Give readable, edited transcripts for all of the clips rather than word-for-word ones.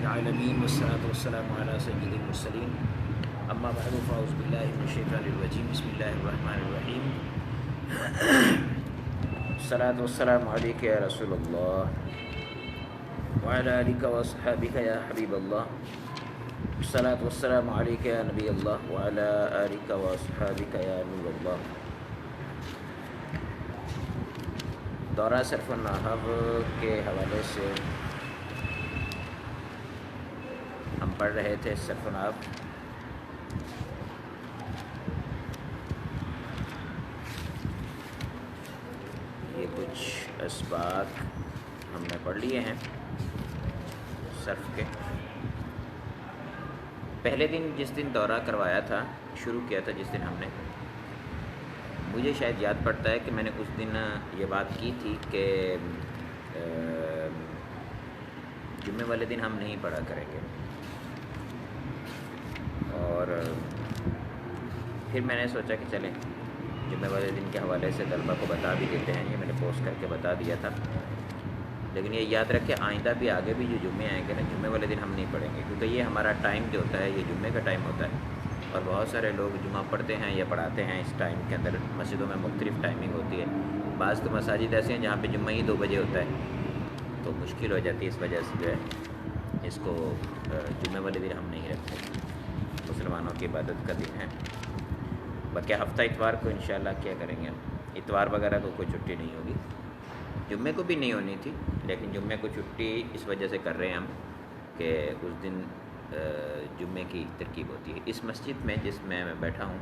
العالمين والصلاة والسلام على سيد المرسلين أما بعد فأعوذ بالله من الشيطان الرجيم بسم الله الرحمن الرحيم الصلاة والسلام عليك يا رسول الله وعلى آلك وأصحابك يا حبيب الله الصلاة والسلام عليك يا نبي الله وعلى آلك وأصحابك يا نور الله. دورہ صرف النحو کے حوالے سے ہم پڑھ رہے تھے صرف النحو. یہ کچھ اسباق ہم نے پڑھ لیے ہیں صرف کے. پہلے دن جس دن دورہ کروایا تھا شروع کیا تھا جس دن ہم نے، مجھے شاید یاد پڑتا ہے کہ میں نے اس دن یہ بات کی تھی کہ جمعے والے دن ہم نہیں پڑھا کریں گے، اور پھر میں نے سوچا کہ چلیں جمعے والے دن کے حوالے سے طلبہ کو بتا بھی دیتے ہیں. یہ میں نے پوسٹ کر کے بتا دیا تھا، لیکن یہ یاد رکھے آئندہ بھی آگے بھی جو جمعے آئیں گے نا، جمعے والے دن ہم نہیں پڑھیں گے، کیونکہ یہ ہمارا ٹائم جو ہوتا ہے یہ جمعے کا ٹائم ہوتا ہے، اور بہت سارے لوگ جمعہ پڑھتے ہیں یا پڑھاتے ہیں اس ٹائم کے اندر. مسجدوں میں مختلف ٹائمنگ ہوتی ہے، بعض تو مساجد ایسے ہیں جہاں پہ جمعہ ہی 2 بجے ہوتا ہے، تو مشکل ہو جاتی ہے. اس وجہ سے جو ہے اس کو جمعے والے دن ہم نہیں رکھتے. مسلمانوں کی عبادت کا دن ہے. باقی ہفتہ اتوار کو انشاءاللہ کیا کریں گے. اتوار وغیرہ کو کوئی چھٹی نہیں ہوگی، جمعے کو بھی نہیں ہونی تھی، لیکن جمعے کو چھٹی اس وجہ سے کر رہے ہیں ہم کہ اس دن جمعے کی ترکیب ہوتی ہے. اس مسجد میں جس میں بیٹھا ہوں،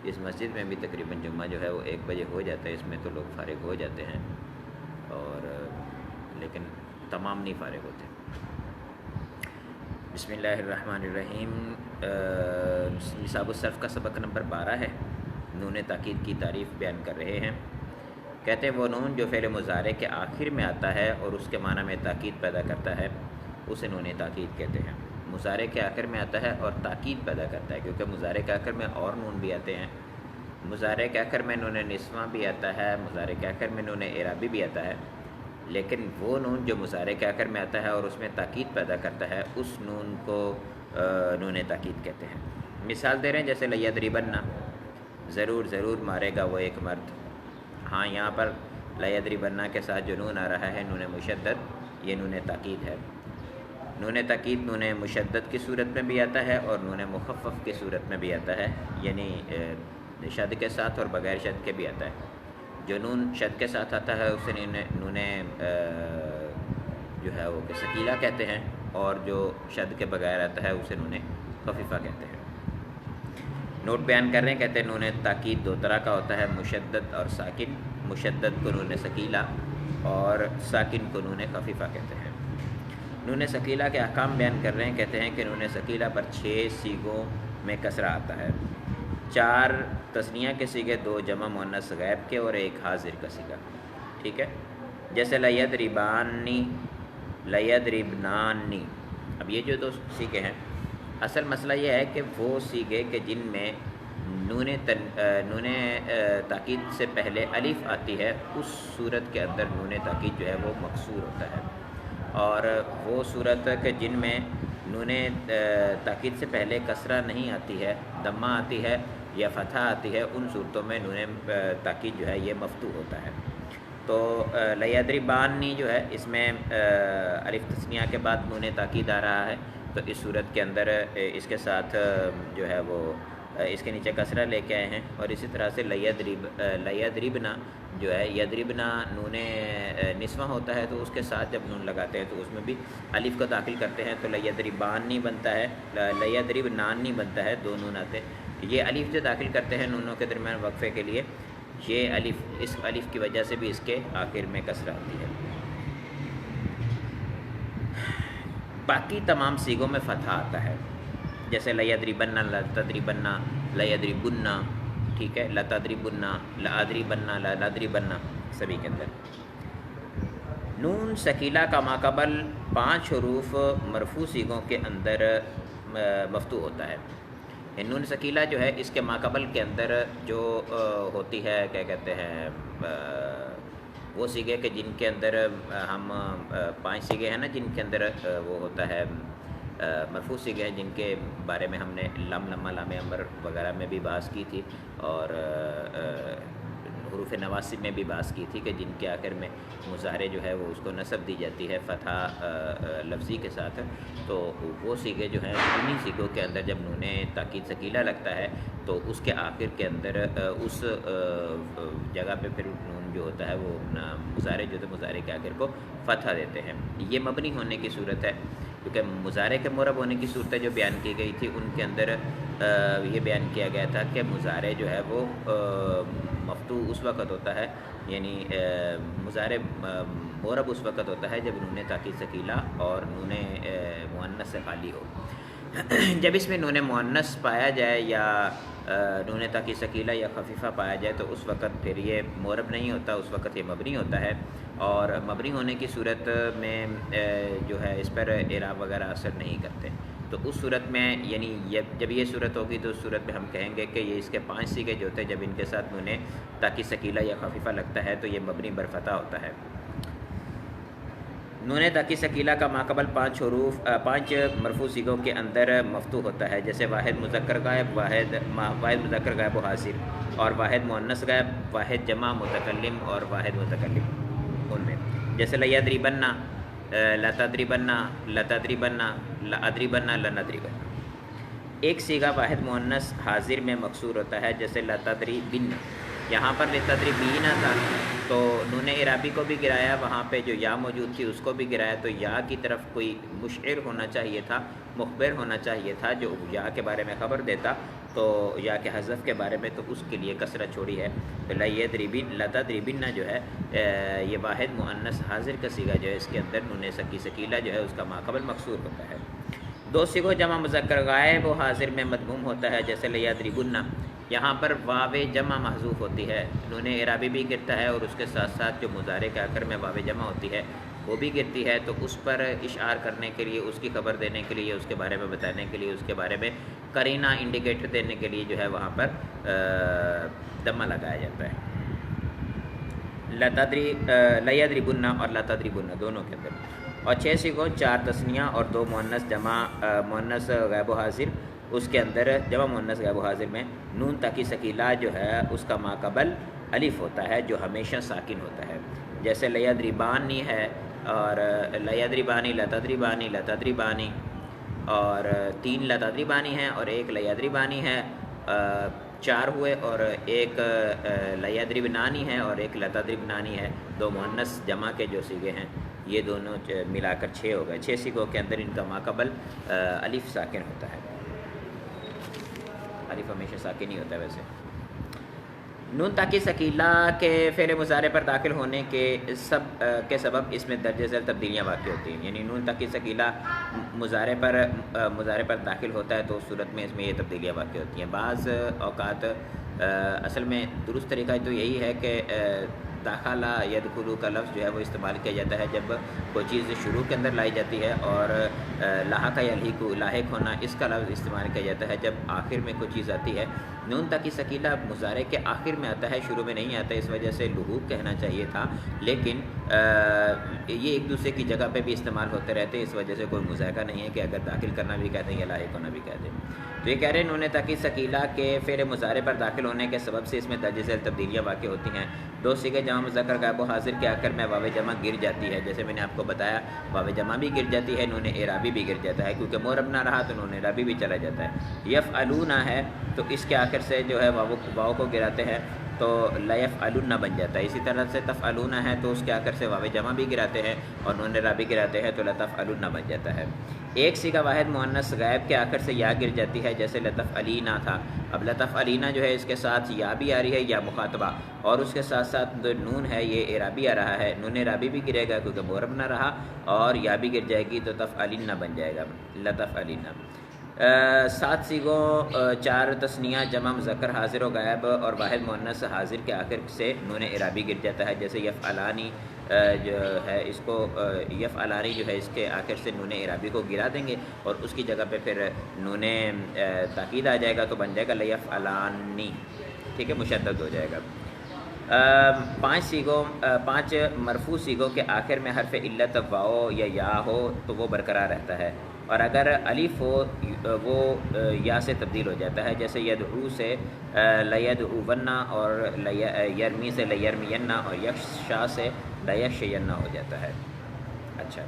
اس مسجد میں بھی تقریباً جمعہ جو ہے وہ 1 بجے ہو جاتا ہے. اس میں تو لوگ فارغ ہو جاتے ہیں، اور لیکن تمام نہیں فارغ ہوتے. بسم اللہ الرحمن الرحیم. نصاب الصرف کا سبق نمبر 12 ہے. نون تاکید کی تعریف بیان کر رہے ہیں. کہتے ہیں وہ نون جو فعل مضارع کے آخر میں آتا ہے اور اس کے معنی میں تاکید پیدا کرتا ہے اسے نون تاکید کہتے ہیں. مضارع کے آخر میں آتا ہے اور تاکید پیدا کرتا ہے، کیونکہ مضارع کے آخر میں اور نون بھی آتے ہیں. مضارع کے آخر میں نون نسواں بھی آتا ہے، مضارع کے آخر میں نون اعرابی بھی آتا ہے، لیکن وہ نون جو مضارع کے آخر میں آتا ہے اور اس میں تاکید پیدا کرتا ہے اس نون کو نون تاکید کہتے ہیں. مثال دے رہے ہیں جیسے لیضربن، ضرور ضرور مارے گا وہ ایک مرد. ہاں یہاں پر لیضربن کے ساتھ جو نون آ رہا ہے نون مشدد، یہ نون تاکید ہے. نون تاکید نون مشدد کی صورت میں بھی آتا ہے اور نون مخفف کی صورت میں بھی آتا ہے، یعنی شد کے ساتھ اور بغیر شد کے بھی آتا ہے. جو نون شد کے ساتھ آتا ہے اسے نون جو ہے وہ کہ ثقیلہ کہتے ہیں، اور جو شد کے بغیر آتا ہے اسے نون خفیفہ کہتے ہیں. نوٹ بیان کر رہے ہیں. کہتے ہیں نون تاکید 2 طرح کا ہوتا ہے، مشدد اور ساکن. مشدد کو نون ثقیلہ اور ساکن کو نون خفیفہ کہتے ہیں. نون ثقیلہ کے احکام بیان کر رہے ہیں. کہتے ہیں کہ نون ثقیلہ پر 6 صیغوں میں کسرہ آتا ہے. 4 تثنیہ کے صیغے، 2 جمع مؤنث غائب کے اور 1 حاضر کا صیغہ. ٹھیک ہے، جیسے لیضربانی، لیضربنانی. اب یہ جو 2 صیغے ہیں، اصل مسئلہ یہ ہے کہ وہ صیغے کہ جن میں نون تاکید سے پہلے الف آتی ہے اس صورت کے اندر نون تاکید جو ہے وہ مکسور ہوتا ہے، اور وہ صورت کہ جن میں نون تاکید سے پہلے کسرہ نہیں آتی ہے، دمہ آتی ہے یا فتحہ آتی ہے، ان صورتوں میں نون تاکید جو ہے یہ مفتوح ہوتا ہے. تو لیضربانی جو ہے اس میں الف تثنیہ کے بعد نون تاکید آ رہا ہے، تو اس صورت کے اندر اس کے ساتھ جو ہے وہ اس کے نیچے کسرہ لے کے آئے ہیں. اور اسی طرح سے لیضربنا جو ہے، یضربنا نون نسواں ہوتا ہے تو اس کے ساتھ جب نون لگاتے ہیں تو اس میں بھی الف کو داخل کرتے ہیں، تو لیضربانی بنتا ہے، لیضربنانی بنتا ہے، 2 نون آتے ہیں. یہ الف جو داخل کرتے ہیں نونوں کے درمیان وقفے کے لیے، یہ الف، اس الف کی وجہ سے بھی اس کے آخر میں کسرہ آتی ہے. باقی تمام صیغوں میں فتحہ آتا ہے، جیسے لیضربن، لتضربن، لیضربن. ٹھیک ہے، لتضربن، لأضربن، لنضربن، سبھی کے اندر. نون ثقیلہ کا ماقبل 5 حروف مرفوع صیغوں کے اندر مفتوح ہوتا ہے. نون ثقیلہ جو ہے اس کے ماقبل کے اندر جو ہوتی ہے کیا کہتے ہیں وہ صیغے کہ جن کے اندر ہم 5 صیغے ہیں نا جن کے اندر وہ ہوتا ہے مرفوع صیغے ہیں جن کے بارے میں ہم نے لم لمہ لام امر وغیرہ میں بھی بحث کی تھی، اور حروف نواسب میں بھی بحث کی تھی کہ جن کے آخر میں مضارع جو ہے وہ اس کو نصب دی جاتی ہے فتح لفظی کے ساتھ. تو وہ صیغے جو ہیں انہی صیغوں کے اندر جب نون تاکید ثقیلہ لگتا ہے تو اس کے آخر کے اندر اس جگہ پہ پھر نون جو ہوتا ہے وہ مضارع جو ہے مضارع کے آخر کو فتح دیتے ہیں. یہ مبنی ہونے کی صورت ہے، کیونکہ مضارع کے معرب ہونے کی صورتیں جو بیان کی گئی تھی ان کے اندر یہ بیان کیا گیا تھا کہ مضارع جو ہے وہ مفتوح اس وقت ہوتا ہے، یعنی مضارع معرب اس وقت ہوتا ہے جب نون تاکید ثقیلہ اور نون مؤنث سے خالی ہو. جب اس میں نون مؤنث پایا جائے یا نون تاکید ثقیلہ یا خفیفہ پایا جائے تو اس وقت پھر یہ معرب نہیں ہوتا، اس وقت یہ مبنی ہوتا ہے. اور مبنی ہونے کی صورت میں جو ہے اس پر اعراب وغیرہ اثر نہیں کرتے. تو اس صورت میں یعنی جب یہ صورت ہوگی تو اس صورت میں ہم کہیں گے کہ یہ اس کے 5 صیغے جو ہوتے ہیں جب ان کے ساتھ نون تاکید ثقیلہ یا خفیفہ لگتا ہے تو یہ مبنی بر فتح ہوتا ہے. نون تاکید ثقیلہ کا ماقبل 5 مرفوع صیغوں کے اندر مفتوح ہوتا ہے، جیسے واحد مذکر غائب، واحد مذکر غائب و حاضر، اور واحد مؤنث غائب، واحد جمع متکلم اور واحد متکلم. ان میں جیسے لیضربن، لتضربن، لتضربن، لأضربن، لنضربن. ایک صیغہ واحد مؤنث حاضر میں مکسور ہوتا ہے، جیسے لتضربن. یہاں پر لتضربین تھا تو نون اعرابی کو بھی گرایا، وہاں پہ جو یا موجود تھی اس کو بھی گرایا، تو یا کی طرف کوئی مشعر ہونا چاہیے تھا، مخبر ہونا چاہیے تھا جو یا کے بارے میں خبر دیتا، تو یا کے حذف کے بارے میں تو اس کے لیے کسرت چھوڑی ہے. تو لتضربن جو ہے یہ واحد مؤنث حاضر کا صیغہ جو ہے اس کے اندر نون ثقیلہ جو ہے اس کا ماقبل مکسور ہوتا ہے. 2 صیغوں جمع مذکر غائب و حاضر میں مضموم ہوتا ہے، جیسے لیضربن. یہاں پر واو جمع محذوف ہوتی ہے، نون اعرابی بھی گرتا ہے اور اس کے ساتھ ساتھ جو مضارع کے آخر میں واو جمع ہوتی ہے وہ بھی گرتی ہے. تو اس پر اشعار کرنے کے لیے، اس کی خبر دینے کے لیے، اس کے بارے میں بتانے کے لیے، اس کے بارے میں قرینہ انڈیکیٹر دینے کے لیے جو ہے وہاں پر دمہ لگایا جاتا ہے. لیضربن اور لتضربن دونوں کے اندر. اور 6 صیغوں 4 تثنیہ اور 2 مؤنث جمع مؤنث غائب و حاضر، اس کے اندر جمع مؤنث غائب و حاضر میں نون تاکید ثقیلہ جو ہے اس کا ماقبل الف ہوتا ہے جو ہمیشہ ساکن ہوتا ہے، جیسے لیضربانی ہے اور لیضربانی، لتضربانی، لتضربانی، اور 3 لتضربانی ہیں اور 1 لیضربانی ہے، 4 ہوئے، اور 1 لیضربنانی ہے اور 1 لتضربنانی ہے. 2 مؤنث جمع کے جو صیغے ہیں یہ دونوں ملا کر 6 ہو گئے. 6 صیغوں کے اندر ان کا ماقبل الف ساکن ہوتا ہے. الف ہمیشہ ساکن ہی ہوتا ہے. ویسے نون تاکید ثقیلہ کے فعل مضارع پر داخل ہونے کے سبب اس میں درجہ ذیل تبدیلیاں واقع ہوتی ہیں. یعنی نون تاکید ثقیلہ مضارع پر داخل ہوتا ہے تو اس صورت میں اس میں یہ تبدیلیاں واقع ہوتی ہیں. بعض اوقات اصل میں درست طریقہ تو یہی ہے کہ داخلہ یدخلو کا لفظ جو ہے وہ استعمال کیا جاتا ہے جب کوئی چیز شروع کے اندر لائی جاتی ہے، اور لاحق یلحق لاحق ہونا اس کا لفظ استعمال کیا جاتا ہے جب آخر میں کوئی چیز آتی ہے. نون تاکید ثقیلہ مضارع کے آخر میں آتا ہے، شروع میں نہیں آتا، اس وجہ سے لحوق کہنا چاہیے تھا، لیکن یہ ایک دوسرے کی جگہ پہ بھی استعمال ہوتے رہتے ہیں، اس وجہ سے کوئی مذائقہ نہیں ہے کہ اگر داخل کرنا بھی کہتے ہیں یا لاحق ہونا بھی کہتے ہیں. تو یہ کہہ رہے ہیں نون تاکید ثقیلہ کے فعل مضارع پر داخل ہونے کے سبب سے اس میں درجہ ذیل تبدیلیاں واقع ہوتی ہیں. 2 صیغے جمع مذکر غائب و حاضر کے آخر میں واو جمع گر جاتی ہے، جیسے میں نے آپ کو بتایا واو جمع بھی گر جاتی ہے، نون اعرابی بھی گر جاتا ہے، کیونکہ معرب نہ رہا تو نون اعرابی بھی چلا جاتا ہے. یفعلون ہے تو اس کے آخر سے جو ہے واو کو گراتے ہیں تو لیفعلن بن جاتا ہے. اسی طرح سے تفعلون ہے تو اس کے آخر سے واو جمع بھی گراتے ہیں اور نون اعرابی گراتے ہیں تو لتفعلن بن جاتا ہے. ایک صیغہ واحد مؤنث غائب کے آخر سے یا گر جاتی ہے، جیسے لتفعلینا تھا. اب لتفعلینا جو ہے اس کے ساتھ یا بھی آ رہی ہے یا مخاطبہ، اور اس کے ساتھ ساتھ نون ہے یہ اعرابی آ رہا ہے، نون اعرابی بھی گرے گا کیونکہ معرب نہ رہا، اور یا بھی گر جائے گی تو تفعلن بن جائے گا، لتفعلن. 7 صیغوں 4 تثنیہ جمع مذکر حاضر و غائب اور واحد مؤنث حاضر کے آخر سے نون اعرابی گر جاتا ہے، جیسے یفعلانی جو ہے اس کو یفعلانی جو ہے اس کے آخر سے نون اعرابی کو گرا دیں گے اور اس کی جگہ پہ پھر نون تاکید آ جائے گا تو بن جائے گا لیفعلانی، ٹھیک ہے، مشدد ہو جائے گا. 5 مرفوع صیغوں کے آخر میں حرف علت واو یا ہو تو وہ برقرار رہتا ہے، اور اگر الف ہو وہ یا سے تبدیل ہو جاتا ہے، جیسے یدعو سے لیدعونا، اور یرمی سے لیرمینا، اور یخشا سے لیخشینا ہو جاتا ہے۔ اچھا،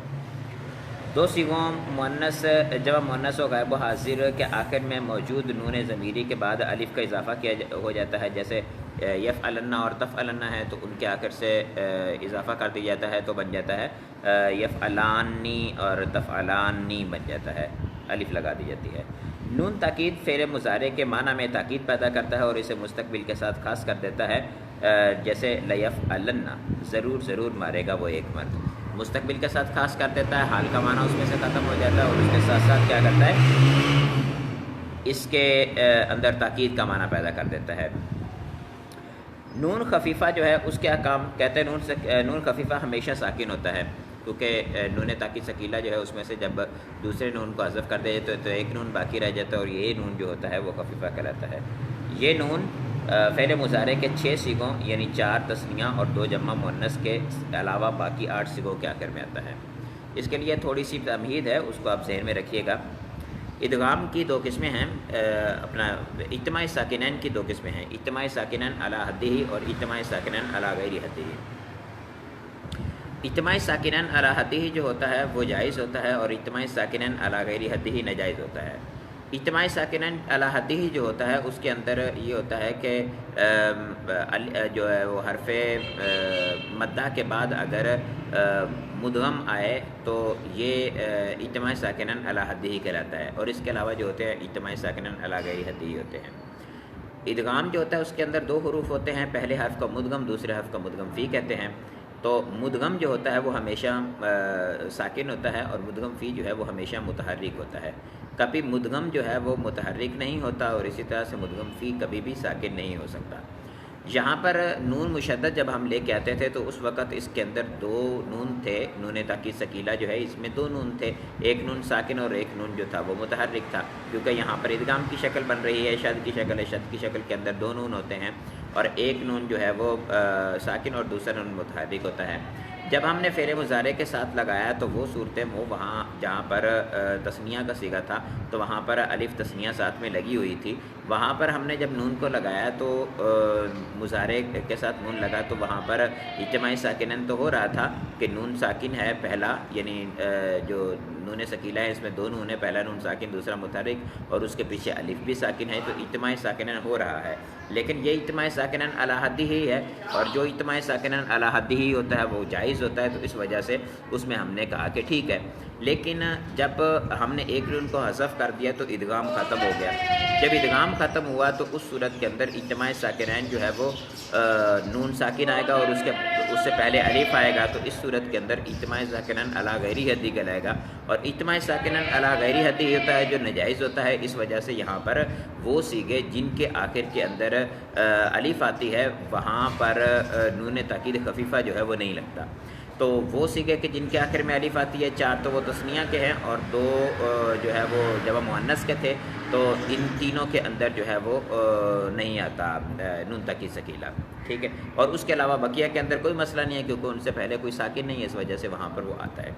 دو صیغوں مؤنث جمع مؤنث و غائب و حاضر کے آخر میں موجود نون ضمیری کے بعد الف کا اضافہ ہو جاتا ہے، جیسے یفعلن اور تفعلن ہے تو ان کے آخر سے اضافہ کر دیا جاتا ہے تو بن جاتا ہے یفعلانی، اور تفعلانی بن جاتا ہے، الف لگا دی جاتی ہے۔ نون تاکید فعل مضارع کے معنی میں تاکید پیدا کرتا ہے اور اسے مستقبل کے ساتھ خاص کر دیتا ہے، جیسے لیفعلن، ضرور ضرور مارے گا وہ ایک مرد، مستقبل کے ساتھ خاص کر دیتا ہے، حال کا معنی اس میں سے ختم ہو جاتا ہے، اور اس کے ساتھ ساتھ کیا کرتا ہے، اس کے اندر تاکید کا معنی پیدا کر دیتا ہے۔ نون خفیفہ جو ہے اس کے احکام کہتے ہیں نون خفیفہ ہمیشہ ساکن ہوتا ہے، کیونکہ نون تاکید ثقیلہ جو ہے اس میں سے جب دوسرے نون کو حذف کر دے تو ایک نون باقی رہ جاتا ہے، اور یہ نون جو ہوتا ہے وہ خفیفہ کہلاتا ہے۔ یہ نون فعل مضارع کے 6 صیغوں یعنی 4 تثنیہ اور 2 جمع مؤنث کے علاوہ باقی 8 صیغوں کے آخر میں آتا ہے۔ اس کے لیے تھوڑی سی تمہید ہے، اس کو آپ ذہن میں رکھیے گا۔ ادغام کی 2 قسمیں ہیں، اپنا اجتماع ساکنین کی 2 قسمیں ہیں، اجتماع ساکنین علی حدہ اور اجتماع ساکنین علی غیر حدہ۔ اجتماع ساکنین علی حدہ جو ہوتا ہے وہ جائز ہوتا ہے، اور اجتماع ساکنین علی غیر حدہ ناجائز ہوتا ہے۔ اجتماع ساکنین علی حدہ جو ہوتا ہے اس کے اندر یہ ہوتا ہے کہ جو ہے وہ حرف مدہ کے بعد اگر مدغم آئے تو یہ اجتماع ساکنین علی حدہ کہلاتا ہے، اور اس کے علاوہ جو ہوتے ہیں اجتماع ساکنین علی غیر حدہ ہوتے ہیں۔ ادغام جو ہوتا ہے اس کے اندر 2 حروف ہوتے ہیں، پہلے حرف کا مدغم، دوسرے حرف کا مدغم فی کہتے ہیں۔ تو مدغم جو ہوتا ہے وہ ہمیشہ ساکن ہوتا ہے، اور مدغم فی جو ہے وہ ہمیشہ متحرک ہوتا ہے۔ کبھی مدغم جو ہے وہ متحرک نہیں ہوتا، اور اسی طرح سے مدغم فی کبھی بھی ساکن نہیں ہو سکتا۔ یہاں پر نون مشدد جب ہم لے کے آتے تھے تو اس وقت اس کے اندر 2 نون تھے، نون تاکید ثقیلہ جو ہے اس میں 2 نون تھے، ایک نون ساکن اور ایک نون جو تھا وہ متحرک تھا، کیونکہ یہاں پر ادغام کی شکل بن رہی ہے، شد کی شکل ہے، شد کی شکل کے اندر 2 نون ہوتے ہیں، اور ایک نون جو ہے وہ ساکن اور دوسرا نون متحرک ہوتا ہے۔ جب ہم نے فعل مضارع کے ساتھ لگایا تو وہ صورتیں وہ وہاں جہاں پر تثنیہ کا صیغہ تھا تو وہاں پر الف تثنیہ ساتھ میں لگی ہوئی تھی، وہاں پر ہم نے جب نون کو لگایا تو مضارع کے ساتھ نون لگا تو وہاں پر اجتماع ساکنن تو ہو رہا تھا کہ نون ساکن ہے پہلا، یعنی جو نون ثقیلہ ہے اس میں 2 نون ہے، پہلا نون ساکن دوسرا متحرک، اور اس کے پیچھے الف بھی ساکن ہے، تو اجتماع ساکنن ہو رہا ہے، لیکن یہ اجتماع ساکنن علی حدہ ہی ہے، اور جو اجتماع ساکنن علی حدہ ہی ہوتا ہے وہ جائز ہوتا ہے، تو اس وجہ سے اس میں ہم نے کہا کہ ٹھیک ہے۔ لیکن جب ہم نے ایک نون کو حذف کر دیا تو ادغام ختم ہو گیا، جب ادغام ختم ہوا تو اس صورت کے اندر اجتماع ساکنین جو ہے وہ نون ساکن آئے گا اور اس سے پہلے الف آئے گا، تو اس صورت کے اندر اجتماع ساکنن علی غیر حدہ کہلائے گا، اور اجتماع ساکنن علی غیر حدہ ہوتا ہے جو ناجائز ہوتا ہے، اس وجہ سے یہاں پر وہ صیغے جن کے آخر کے اندر الف آتی ہے وہاں پر نون تاکید خفیفہ جو ہے وہ نہیں لگتا۔ تو وہ صیغے کہ جن کے آخر میں الف آتی ہے 4 تو وہ تثنیہ کے ہیں، اور 2 جو ہے وہ جمع مؤنث کے تھے، تو ان تینوں کے اندر جو ہے وہ نہیں آتا نون تاکید ثقیلہ، ٹھیک ہے۔ اور اس کے علاوہ بقیہ کے اندر کوئی مسئلہ نہیں ہے، کیونکہ ان سے پہلے کوئی ساکن نہیں ہے، اس وجہ سے وہاں پر وہ آتا ہے۔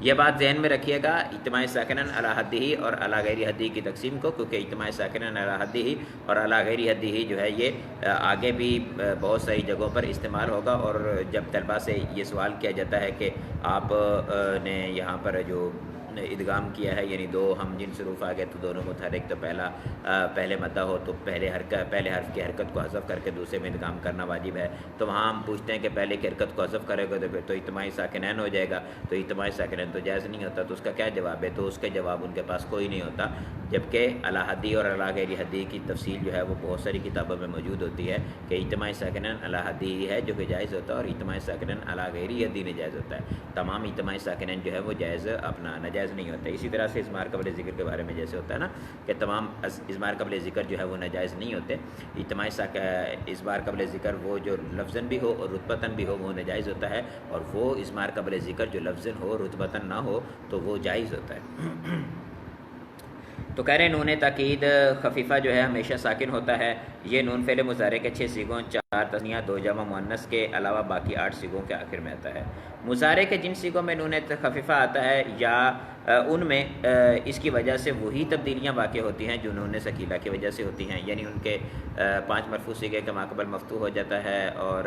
یہ بات ذہن میں رکھیے گا اجتماع ساکنن علی حدہ اور علی غیر حدہ کی تقسیم کو، کیونکہ اجتماع ساکنن علی حدہ اور علی غیر حدہ جو ہے یہ آگے بھی بہت ساری جگہوں پر استعمال ہوگا، اور جب طلبہ سے یہ سوال کیا جاتا ہے کہ آپ نے یہاں پر جو ادغام کیا ہے، یعنی 2 ہم جنس حروف آ گئے تو دونوں متحرک، تو پہلے مدہ ہو تو پہلے حرف کی حرکت کو حذف کر کے دوسرے میں ادغام کرنا واجب ہے، تو وہاں ہم پوچھتے ہیں کہ پہلے کی حرکت کو حذف کرے گا تو پھر تو اجتماع ساکنین ہو جائے گا، تو اجتماع ساکنین تو جائز نہیں ہوتا، تو اس کا کیا جواب ہے؟ تو اس کا جواب ان کے پاس کوئی نہیں ہوتا، جبکہ علی حدہ اور علی غیر حدہ کی تفصیل جو ہے وہ بہت ساری کتابوں میں موجود ہوتی ہے کہ اجتماع ساکنین علی حدہ ہی ہے جو کہ جائز ہوتا ہے، اور اجتماع ساکنین علی غیر حدہ ناجائز ہوتا ہے، تمام اجتماع ساکنین جو ہے وہ جائز اپنا ناجائز نہیں ہوتا۔ اسی طرح سے اضمار قبل ذکر کے بارے میں جیسے ہوتا ہے نا کہ تمام اضمار قبل ذکر جو ہے وہ ناجائز نہیں ہوتے، اجتماع اضمار قبل ذکر وہ جو لفظاً بھی ہو اور رتبتاً بھی ہو وہ ناجائز ہوتا ہے، اور وہ اضمار قبل ذکر جو لفظاً ہو رتبتاً نہ ہو تو وہ جائز ہوتا ہے۔ تو کہہ رہے ہیں نون تاکید خفیفہ جو ہے ہمیشہ ساکن ہوتا ہے، یہ نون فعل مضارع کے 6 صیغوں تثنیہ 2 جمع مؤنث کے علاوہ باقی 8 صیغوں کے آخر میں آتا ہے۔ مضارع کے جن صیغوں میں نون خفیفہ آتا ہے یا ان میں اس کی وجہ سے وہی تبدیلیاں واقع ہوتی ہیں جو نون ثقیلہ کی وجہ سے ہوتی ہیں، یعنی ان کے 5 مرفوع صیغے کے ماقبل مفتوح ہو جاتا ہے، اور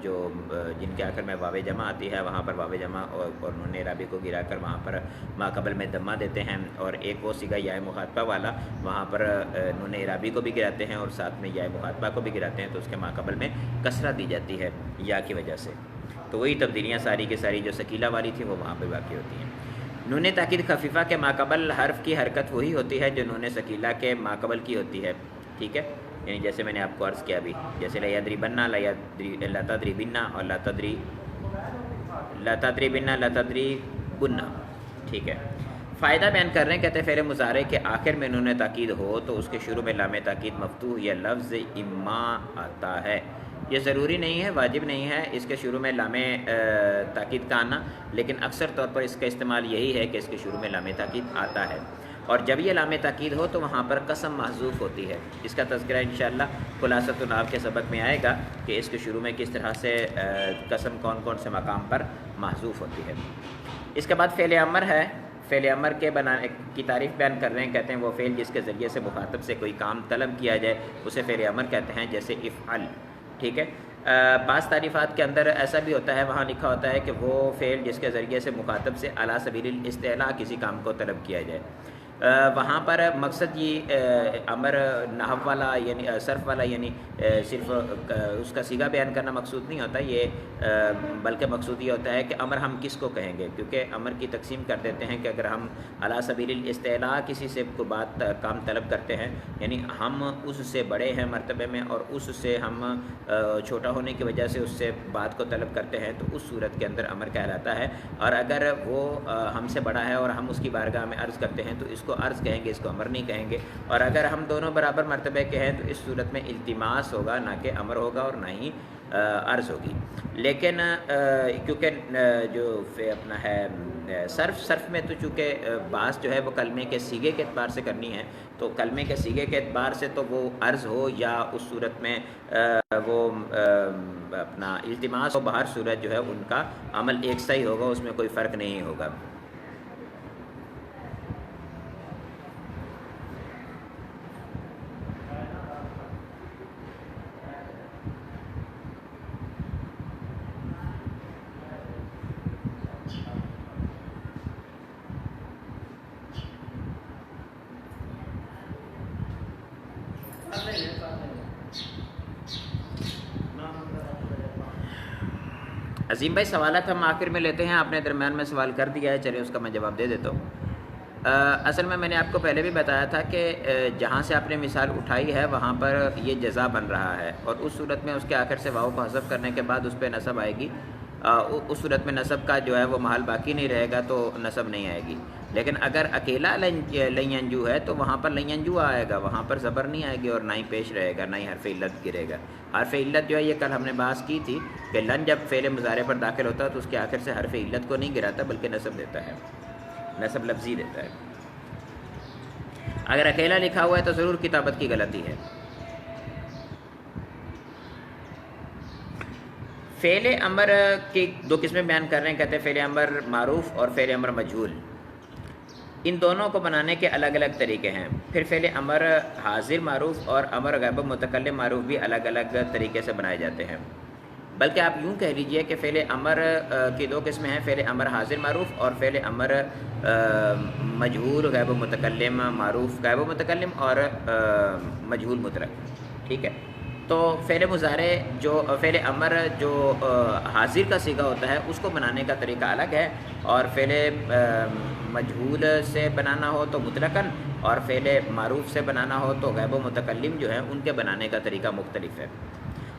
جو جن کے آخر میں واو جمع آتی ہے وہاں پر واو جمع اور نون اعرابی کو گرا کر وہاں پر ماقبل میں دمہ دیتے ہیں، اور ایک وہ صیغہ یا مخاطبہ والا وہاں پر نون اعرابی کو بھی گراتے ہیں اور ساتھ میں یا مخاطبہ کو بھی گراتے ہیں، تو اس کے ماقبل میں کسرہ دی جاتی ہے یا کی وجہ سے۔ تو وہی تبدیلیاں ساری کی ساری جو ثقیلہ والی تھی وہ وہاں پہ واقع ہوتی ہیں۔ نون تاکید خفیفہ کے ماقبل حرف کی حرکت وہی ہوتی ہے جو نون ثقیلہ کے ماقبل کی ہوتی ہے، ٹھیک ہے، یعنی جیسے میں نے آپ کو عرض کیا ابھی، جیسے لا یضربن، لا تضربن اور لا تضربن، لا تضربن، ٹھیک ہے۔ فائدہ بیان کر رہے ہیں، کہتے ہیں فعل مضارع کے آخر میں نون تاکید ہو تو اس کے شروع میں لام تاکید مفتوح یا لفظ اما آتا ہے۔ یہ ضروری نہیں ہے، واجب نہیں ہے اس کے شروع میں لام تاکید کا آنا، لیکن اکثر طور پر اس کا استعمال یہی ہے کہ اس کے شروع میں لام تاکید آتا ہے، اور جب یہ لام تاکید ہو تو وہاں پر قسم محذوف ہوتی ہے۔ اس کا تذکرہ انشاءاللہ خلاصۃ النحو کے سبق میں آئے گا کہ اس کے شروع میں کس طرح سے قسم کون کون سے مقام پر محذوف ہوتی ہے۔ اس کے بعد فعل امر ہے، فعل امر کے بنانے کی تعریف بیان کر رہے ہیں، کہتے ہیں وہ فعل جس کے ذریعے سے مخاطب سے کوئی کام طلب کیا جائے اسے فعل امر کہتے ہیں، جیسے افعل، ٹھیک ہے۔ بعض تعریفات کے اندر ایسا بھی ہوتا ہے، وہاں لکھا ہوتا ہے کہ وہ فعل جس کے ذریعے سے مخاطب سے علی سبیل الاستعلاء کسی کام کو طلب کیا جائے، وہاں پر مقصد یہ امر نحو والا یعنی صرف والا یعنی صرف اس کا صیغہ بیان کرنا مقصود نہیں ہوتا، یہ بلکہ مقصود یہ ہوتا ہے کہ امر ہم کس کو کہیں گے، کیونکہ امر کی تقسیم کر دیتے ہیں کہ اگر ہم علی سبیل الاستعلاء کسی سے کو بات کام طلب کرتے ہیں، یعنی ہم اس سے بڑے ہیں مرتبے میں اور اس سے ہم چھوٹا ہونے کی وجہ سے اس سے بات کو طلب کرتے ہیں، تو اس صورت کے اندر امر کہلاتا ہے، اور اگر وہ ہم سے بڑا ہے اور ہم اس کی بارگاہ میں عرض کرتے ہیں تو اس کو عرض کہیں گے، اس کو امر نہیں کہیں گے، اور اگر ہم دونوں برابر مرتبے کے ہیں تو اس صورت میں التماس ہوگا، نہ کہ امر ہوگا اور نہ ہی عرض ہوگی۔ لیکن کیونکہ جو اپنا ہے صرف میں تو چونکہ بحث جو ہے وہ کلمے کے صیغے کے اعتبار سے کرنی ہے، تو کلمے کے صیغے کے اعتبار سے تو وہ عرض ہو یا اس صورت میں وہ اپنا التماس ہو، بہر صورت جو ہے ان کا عمل ایک سا ہی ہوگا، اس میں کوئی فرق نہیں ہوگا۔ عظیم بھائی سوالات ہم آخر میں لیتے ہیں، آپ نے درمیان میں سوال کر دیا ہے، چلے اس کا میں جواب دے دیتا ہوں۔ اصل میں نے آپ کو پہلے بھی بتایا تھا کہ جہاں سے آپ نے مثال اٹھائی ہے وہاں پر یہ جزا بن رہا ہے، اور اس صورت میں اس کے آخر سے واو کو حذف کرنے کے بعد اس پہ نصب آئے گی، اس صورت میں نصب کا جو ہے وہ محل باقی نہیں رہے گا تو نصب نہیں آئے گی۔ لیکن اگر اکیلا لن ینجو ہے تو وہاں پر لن ینجو آئے گا، وہاں پر زبر نہیں آئے گی اور نہ ہی پیش رہے گا، نہ ہی حرف علت گرے گا۔ حرف علت جو ہے یہ کل ہم نے بحث کی تھی کہ لن جب فعل مضارع پر داخل ہوتا ہے تو اس کے آخر سے حرف علت کو نہیں گراتا بلکہ نصب دیتا ہے، نصب لفظی دیتا ہے۔ اگر اکیلا لکھا ہوا ہے تو ضرور کتابت کی غلطی ہے۔ فعل امر کی دو قسمیں بیان کر رہے ہیں، کہتے ہیں فعل امر معروف اور فعل امر مجہول، ان دونوں کو بنانے کے الگ الگ طریقے ہیں۔ پھر فعل امر حاضر معروف اور امر غیب متکلم معروف بھی الگ الگ طریقے سے بنائے جاتے ہیں، بلکہ آپ یوں کہہ لیجئے کہ فعل امر کی دو قسمیں ہیں، فعل امر حاضر معروف اور فعل امر مجہول غیب متکلم معروف غیب متکلم اور مجہول مطلق، ٹھیک ہے۔ تو فعل مضارع جو فعل امر جو حاضر کا صیغہ ہوتا ہے اس کو بنانے کا طریقہ الگ ہے، اور فعل مجہول سے بنانا ہو تو مطلقاً، اور فعل معروف سے بنانا ہو تو غیب و متکلم جو ہیں ان کے بنانے کا طریقہ مختلف ہے۔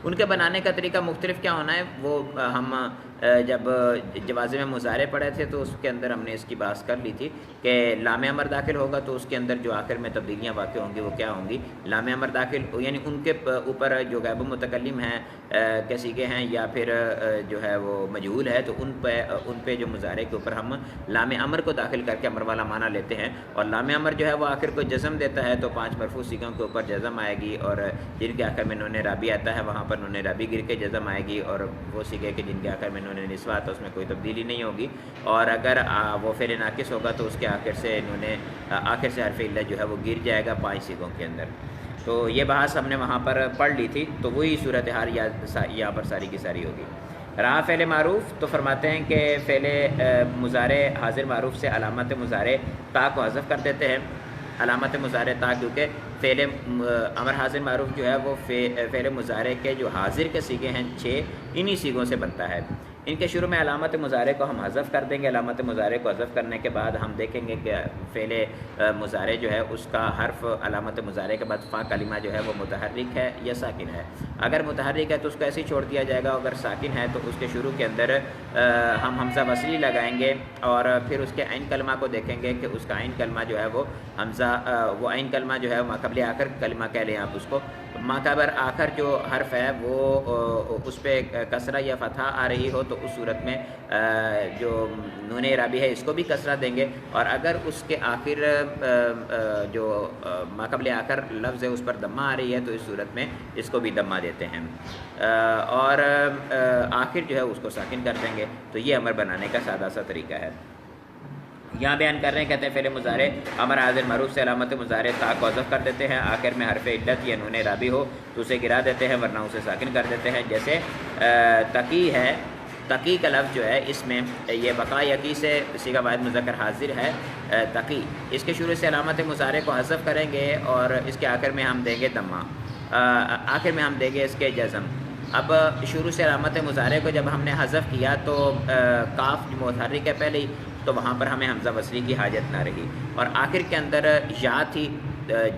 ان کے بنانے کا طریقہ مختلف کیا ہونا ہے وہ ہم جب جوازم مضارع پڑھے تھے تو اس کے اندر ہم نے اس کی بحث کر لی تھی کہ لام امر داخل ہوگا تو اس کے اندر جو آخر میں تبدیلیاں واقع ہوں گی وہ کیا ہوں گی. لام امر داخل یعنی ان کے اوپر جو غائب متکلم ہیں کے صیغے ہیں یا پھر جو ہے وہ مجہول ہے تو ان پہ جو مضارع کے اوپر ہم لام امر کو داخل کر کے امر والا معنی لیتے ہیں. اور لام امر جو ہے وہ آخر کو جزم دیتا ہے تو 5 مرفوع صیغوں کے اوپر جزم آئے گی, اور جن کے آخر میں نون رابی آتا ہے وہاں پر نون رابی گر کے جزم آئے گی, اور وہ صیغے کے جن کے آخر میں نون نسوہ آتا ہے اس میں کوئی تبدیلی نہیں ہوگی. اور اگر وہ فعل ناقص ہوگا تو اس کے آخر سے حرف علت جو ہے وہ گر جائے گا 5 صیغوں کے اندر. تو یہ بحث ہم نے وہاں پر پڑھ لی تھی, تو وہی صورتحال یہاں پر ساری کی ساری ہوگی. رہا فعل معروف تو فرماتے ہیں کہ فعل مضارع حاضر معروف سے علامت مضارع تا کو حذف کر دیتے ہیں. علامت مضارع تا کیونکہ فعل امر حاضر معروف جو ہے وہ فعل مضارع کے جو حاضر کے صیغے ہیں 6 انہی صیغوں سے بنتا ہے. ان کے شروع میں علامت مضارع کو ہم حذف کر دیں گے. علامت مضارع کو حذف کرنے کے بعد ہم دیکھیں گے کہ فعل مضارع جو ہے اس کا حرف علامت مضارع کے بعد فا کلمہ جو ہے وہ متحرک ہے یا ساکن ہے. اگر متحرک ہے تو اس کو ایسے ہی چھوڑ دیا جائے گا, اگر ساکن ہے تو اس کے شروع کے اندر ہم حمزہ وصلی لگائیں گے, اور پھر اس کے عین کلمہ کو دیکھیں گے کہ اس کا عین کلمہ جو ہے وہ حمزہ وہ عین کلمہ جو ہے ما قبل آخر کلمہ کہہ لیں آپ اس کو. ما قبل آخر جو حرف ہے وہ اس پہ کسرہ یا فتحہ آ رہی ہو تو اس صورت میں جو نون اعرابی ہے اس کو بھی کسرہ دیں گے, اور اگر اس کے آخر جو ما قبل آخر لفظ ہے اس پر دمہ آ رہی ہے تو اس صورت میں اس کو بھی دمہ دیتے ہیں, اور آخر جو ہے اس کو ساکن کر دیں گے. تو یہ امر بنانے کا سادہ سا طریقہ ہے. یہاں بیان کر رہے ہیں, کہتے ہیں فعل مضارع امر حاضر معروف سے علامت مضارع تا کو حذف کر دیتے ہیں. آخر میں حرف علت یا نون رابی ہو تو اسے گرا دیتے ہیں, ورنہ اسے ساکن کر دیتے ہیں. جیسے تقی ہے, تقی کا لفظ جو ہے اس میں یہ بقا یقی سے صیغہ واحد مذکر حاضر ہے تقی, اس کے شروع سے علامت مضارع کو حذف کریں گے اور اس کے آخر میں ہم دیں گے دمہ, آخر میں ہم دیں گے اس کے جزم. اب شروع سے علامت مضارع کو جب ہم نے حذف کیا تو کاف جو متحرک ہے پہلے ہی, تو وہاں پر ہمیں حمزہ وصلی کی حاجت نہ رہی, اور آخر کے اندر یا تھی,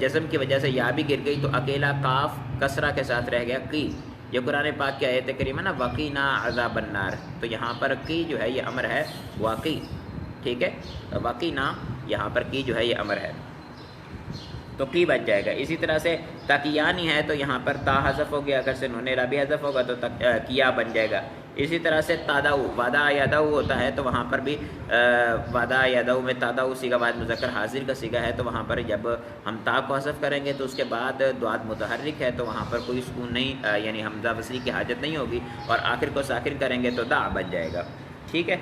جزم کی وجہ سے یا بھی گر گئی تو اکیلا کاف کسرہ کے ساتھ رہ گیا کی. یہ قرآن پاک کی آیت کریمہ نا وقینا عذاب النار, تو یہاں پر کی جو ہے یہ امر ہے واقعی, ٹھیک ہے, وقینا یہاں پر کی جو ہے یہ امر ہے تو کی بچ جائے گا. اسی طرح سے تقیانی ہے تو یہاں پر تا حذف ہو گیا, اگر سے نون رابی حذف ہوگا تو کیا بن جائے گا. اسی طرح سے تاداؤ وعدہ یاداؤ ہوتا ہے تو وہاں پر بھی وعدہ یاداؤ میں تاداؤ صیغہ واحد مذکر حاضر کا صیغہ ہے, تو وہاں پر جب ہم تا کو حذف کریں گے تو اس کے بعد دعات متحرک ہے تو وہاں پر کوئی سکون نہیں, یعنی حمزہ وصلی کی حاجت نہیں ہوگی, اور آخر کو ساکن کریں گے تو دا بن جائے گا, ٹھیک ہے.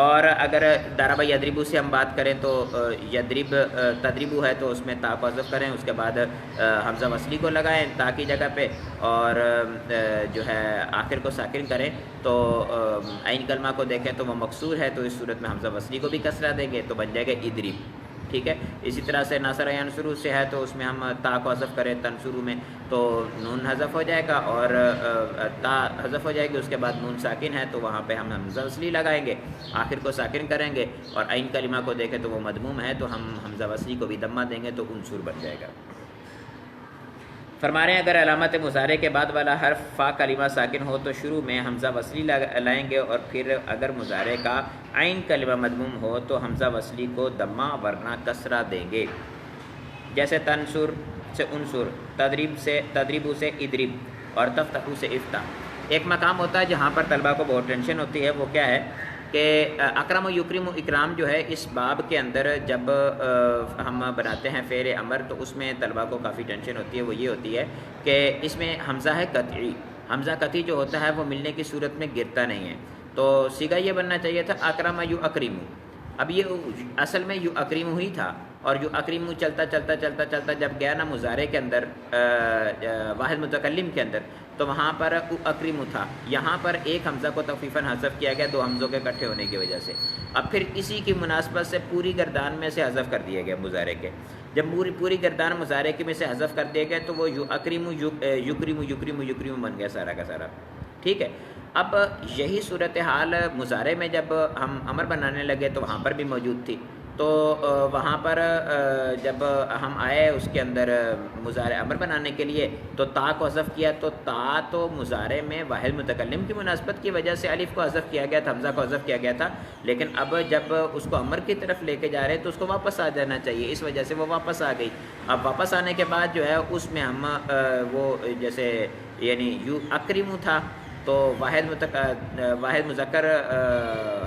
اور اگر ضرب یضربو سے ہم بات کریں تو یضرب تضربو ہے تو اس میں تا کو حذف کریں, اس کے بعد حمزہ وصلی کو لگائیں تا کی جگہ پہ, اور جو ہے آخر کو ساکن کریں. تو عین کلمہ کو دیکھیں تو وہ مکسور ہے تو اس صورت میں حمزہ وصلی کو بھی کسرہ دیں گے تو بن جائے گا ادرب, ٹھیک ہے. اسی طرح سے ناصر ینصرو سے ہے تو اس میں ہم تا کو حذف کریں تنصرو میں تو نون حذف ہو جائے گا اور تا حذف ہو جائے گی, اس کے بعد نون ساکن ہے تو وہاں پہ ہم حمزہ وصلی لگائیں گے, آخر کو ساکن کریں گے, اور عین کلمہ کو دیکھیں تو وہ مضموم ہے تو ہم حمزہ وصلی کو بھی دمہ دیں گے تو انصر بن جائے گا. فرما رہے ہیں اگر علامت مضارع کے بعد والا حرف فا کلمہ ساکن ہو تو شروع میں حمزہ وصلی لائیں گے, اور پھر اگر مضارع کا عین کلمہ مضموم ہو تو حمزہ وصلی کو دمہ ورنہ کسرہ دیں گے. جیسے تنصر سے انصر, تضربو سے ادرب, اور تفتحو سے افتح. ایک مقام ہوتا ہے جہاں پر طلبہ کو بہت ٹینشن ہوتی ہے, وہ کیا ہے کہ اکرم و یکرم و اکرام جو ہے اس باب کے اندر جب ہم بناتے ہیں فعل امر تو اس میں طلبہ کو کافی ٹینشن ہوتی ہے. وہ یہ ہوتی ہے کہ اس میں حمزہ ہے قطعی, حمزہ قطعی جو ہوتا ہے وہ ملنے کی صورت میں گرتا نہیں ہے, تو صیغہ یہ بننا چاہیے تھا اکرم یو اکرم. اب یہ اصل میں یو اکرم ہی تھا, اور یو اکرم چلتا چلتا چلتا چلتا جب گیا نا مضارع کے اندر واحد متکلم کے اندر تو وہاں پر اکرم تھا, یہاں پر ایک حمزہ کو تخفیفاً حذف کیا گیا 2 حمزوں کے اکٹھے ہونے کی وجہ سے. اب پھر اسی کی مناسبت سے پوری گردان میں سے حذف کر دیا گیا مضارع کے. جب پوری گردان مضارع کے میں سے حذف کر دیا گیا تو وہ یو اکرم یکرم یکرم یکرم بن گیا سارا کا سارا, ٹھیک ہے. اب یہی صورتحال مضارع میں جب ہم امر بنانے لگے تو وہاں پر بھی موجود تھی. تو وہاں پر جب ہم آئے اس کے اندر مضارع امر بنانے کے لیے تو تا کو حذف کیا، تو تا تو مضارع میں واحد متکلم کی مناسبت کی وجہ سے الف کو حذف کیا گیا تھا، حمزہ کو حذف کیا گیا تھا، لیکن اب جب اس کو امر کی طرف لے کے جا رہے تو اس کو واپس آ جانا چاہیے، اس وجہ سے وہ واپس آ گئی۔ اب واپس آنے کے بعد جو ہے اس میں ہم وہ جیسے یعنی یو اکرم تھا تو واحد مذکر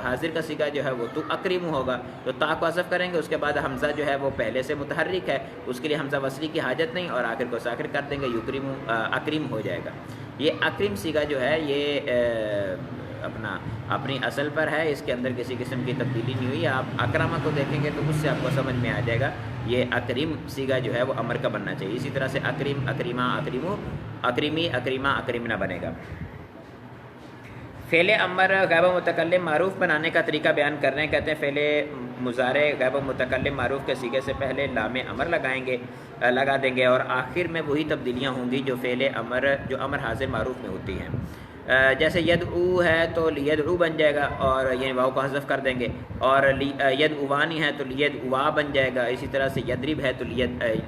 حاضر کا صیغہ جو ہے وہ تو اکریم ہوگا، تو تا کو حذف کریں گے، اس کے بعد حمزہ جو ہے وہ پہلے سے متحرک ہے، اس کے لیے حمزہ وصلی کی حاجت نہیں، اور آخر کو ساخر کر دیں گے، یکرم اکریم ہو جائے گا۔ یہ اکریم صیغہ جو ہے یہ اپنی اصل پر ہے، اس کے اندر کسی قسم کی تبدیلی نہیں ہوئی۔ آپ اکرمہ کو دیکھیں گے تو اس سے آپ کو سمجھ میں آ جائے گا یہ اکریم صیغہ جو ہے وہ امر کا بننا چاہیے۔ اسی طرح سے اکریم، اکریمہ، اکریمو، اکریمی، اکریمہ، اکریمنہ بنے گا۔ فعل امر غیب متکلم معروف بنانے کا طریقہ بیان کر رہے ہیں، کہتے ہیں فعل مضارع غیب متکلم معروف کے صیغے سے پہلے لام امر لگا دیں گے، اور آخر میں وہی تبدیلیاں ہوں گی جو فعل امر جو امر حاضر معروف میں ہوتی ہیں۔ جیسے یدعو ہے تو لیدعو بن جائے گا، اور یعنی واو کو حذف کر دیں گے، اور یدعوانی ہے تو لیدعوا بن جائے گا، اسی طرح سے یدرب ہے تو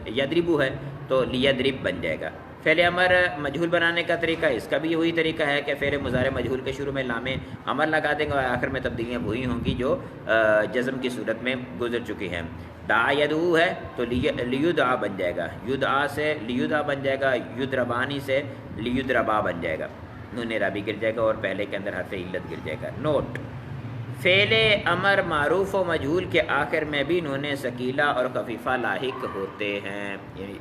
یدربو ہے تو لیدرب بن جائے گا۔ فعل امر مجہول بنانے کا طریقہ اس کا بھی وہی طریقہ ہے کہ فعل مضارع مجہول کے شروع میں لام امر لگا دیں گے، اور آخر میں تبدیلیاں وہی ہوں گی جو جزم کی صورت میں گزر چکی ہیں۔ دعا یدعو ہے تو لیدعا بن جائے گا، یدعا سے لیدعا بن جائے گا، یدربانی سے لیدربا بن جائے گا، نون اعرابی گر جائے گا اور پہلے کے اندر حرف علت گر جائے گا۔ نوٹ: فعل امر معروف و مجہول کے آخر میں بھی نون ثقیلہ اور خفیفہ لاحق ہوتے ہیں، یعنی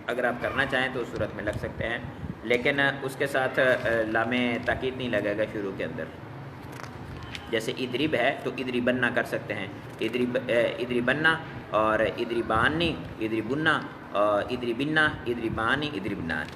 اگر آپ کرنا چاہیں تو اس صورت میں لگ سکتے ہیں، لیکن اس کے ساتھ لام تاکید نہیں لگے گا شروع کے اندر۔ جیسے ادرب ہے تو ادربنا کر سکتے ہیں، ادربنا اور ادربانی، ادربنا اور ادربنا، ادربانی، ادربنان،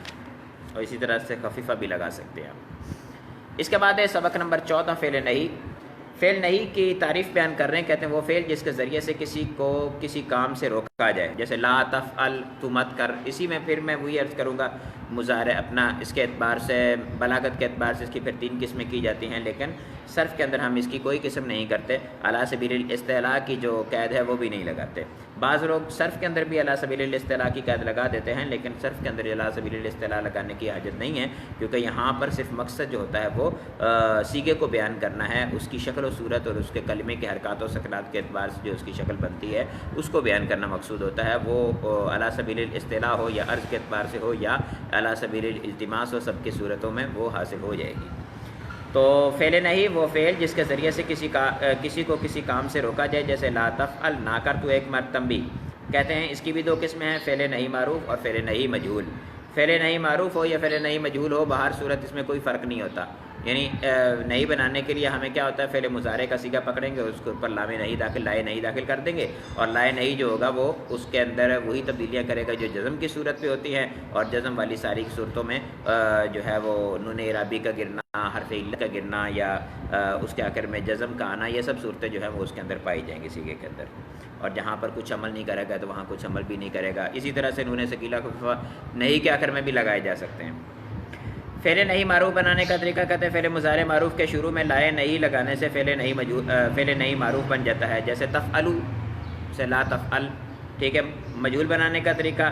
اور اسی طرح سے خفیفہ بھی لگا سکتے ہیں آپ۔ اس کے بعد ہے سبق نمبر 14 فعل نہیں۔ فعل نہیں کی تعریف بیان کر رہے ہیں، کہتے ہیں وہ فعل جس کے ذریعے سے کسی کو کسی کام سے روکا جائے، جیسے لا تفعل تو مت کر۔ اسی میں پھر میں وہی عرض کروں گا مضارع اپنا اس کے اعتبار سے بلاغت کے اعتبار سے اس کی پھر 3 قسمیں کی جاتی ہیں، لیکن صرف کے اندر ہم اس کی کوئی قسم نہیں کرتے، علی سبیل الاستعلاء کی جو قید ہے وہ بھی نہیں لگاتے۔ بعض لوگ صرف کے اندر بھی علی سبیل الاستعلاء کی قید لگا دیتے ہیں، لیکن صرف کے اندر علی سبیل الاستعلاء لگانے کی حاجت نہیں ہے، کیونکہ یہاں پر صرف مقصد جو ہوتا ہے وہ صیغے کو بیان کرنا ہے، اس کی شکل و صورت اور اس کے کلمے کے حرکات و سکنات کے اعتبار سے جو اس کی شکل بنتی ہے اس کو بیان کرنا مقصود ہوتا ہے، وہ علی سبیل الاستعلاء ہو یا عرض کے اعتبار سے ہو یا علی سبیل الالتماس ہو، سب کی صورتوں میں وہ حاصل ہو جائے گی۔ تو فعل نہیں وہ فعل جس کے ذریعے سے کسی کو کسی کام سے روکا جائے، جیسے لا تفعل، نہ کر تو ایک مرتبہ۔ کہتے ہیں اس کی بھی 2 قسمیں ہیں، فعل نہیں معروف اور فعل نہیں مجہول۔ فعل نہیں معروف ہو یا فعل نہیں مجہول ہو، باہر صورت اس میں کوئی فرق نہیں ہوتا، یعنی نہیں بنانے کے لیے ہمیں کیا ہوتا ہے، فعل مضارع کا صیغہ پکڑیں گے، اس کے اوپر لام نہیں داخل، لائے نہیں داخل کر دیں گے، اور لائے نہیں جو ہوگا وہ اس کے اندر وہی تبدیلیاں کرے گا جو جزم کی صورت پہ ہوتی ہیں، اور جزم والی ساری صورتوں میں جو ہے وہ نون اعرابی کا گرنا، حرف علت کا گرنا، یا اس کے آخر میں جزم کا آنا، یہ سب صورتیں جو ہیں وہ اس کے اندر پائی جائیں گی صیغے کے اندر، اور جہاں پر کچھ عمل نہیں کرے گا تو وہاں کچھ عمل بھی نہیں کرے گا۔ اسی طرح سے نون ثقیلہ کو نہیں کے آخر میں بھی لگائے جا سکتے ہیں۔ فعل نہیں معروف بنانے کا طریقہ کہتے ہیں فعل مضارع معروف کے شروع میں لائے نہیں لگانے سے فعل نہیں معروف بن جاتا ہے، جیسے تفعلو سے لا تفعل، ٹھیک ہے۔ مجہول بنانے کا طریقہ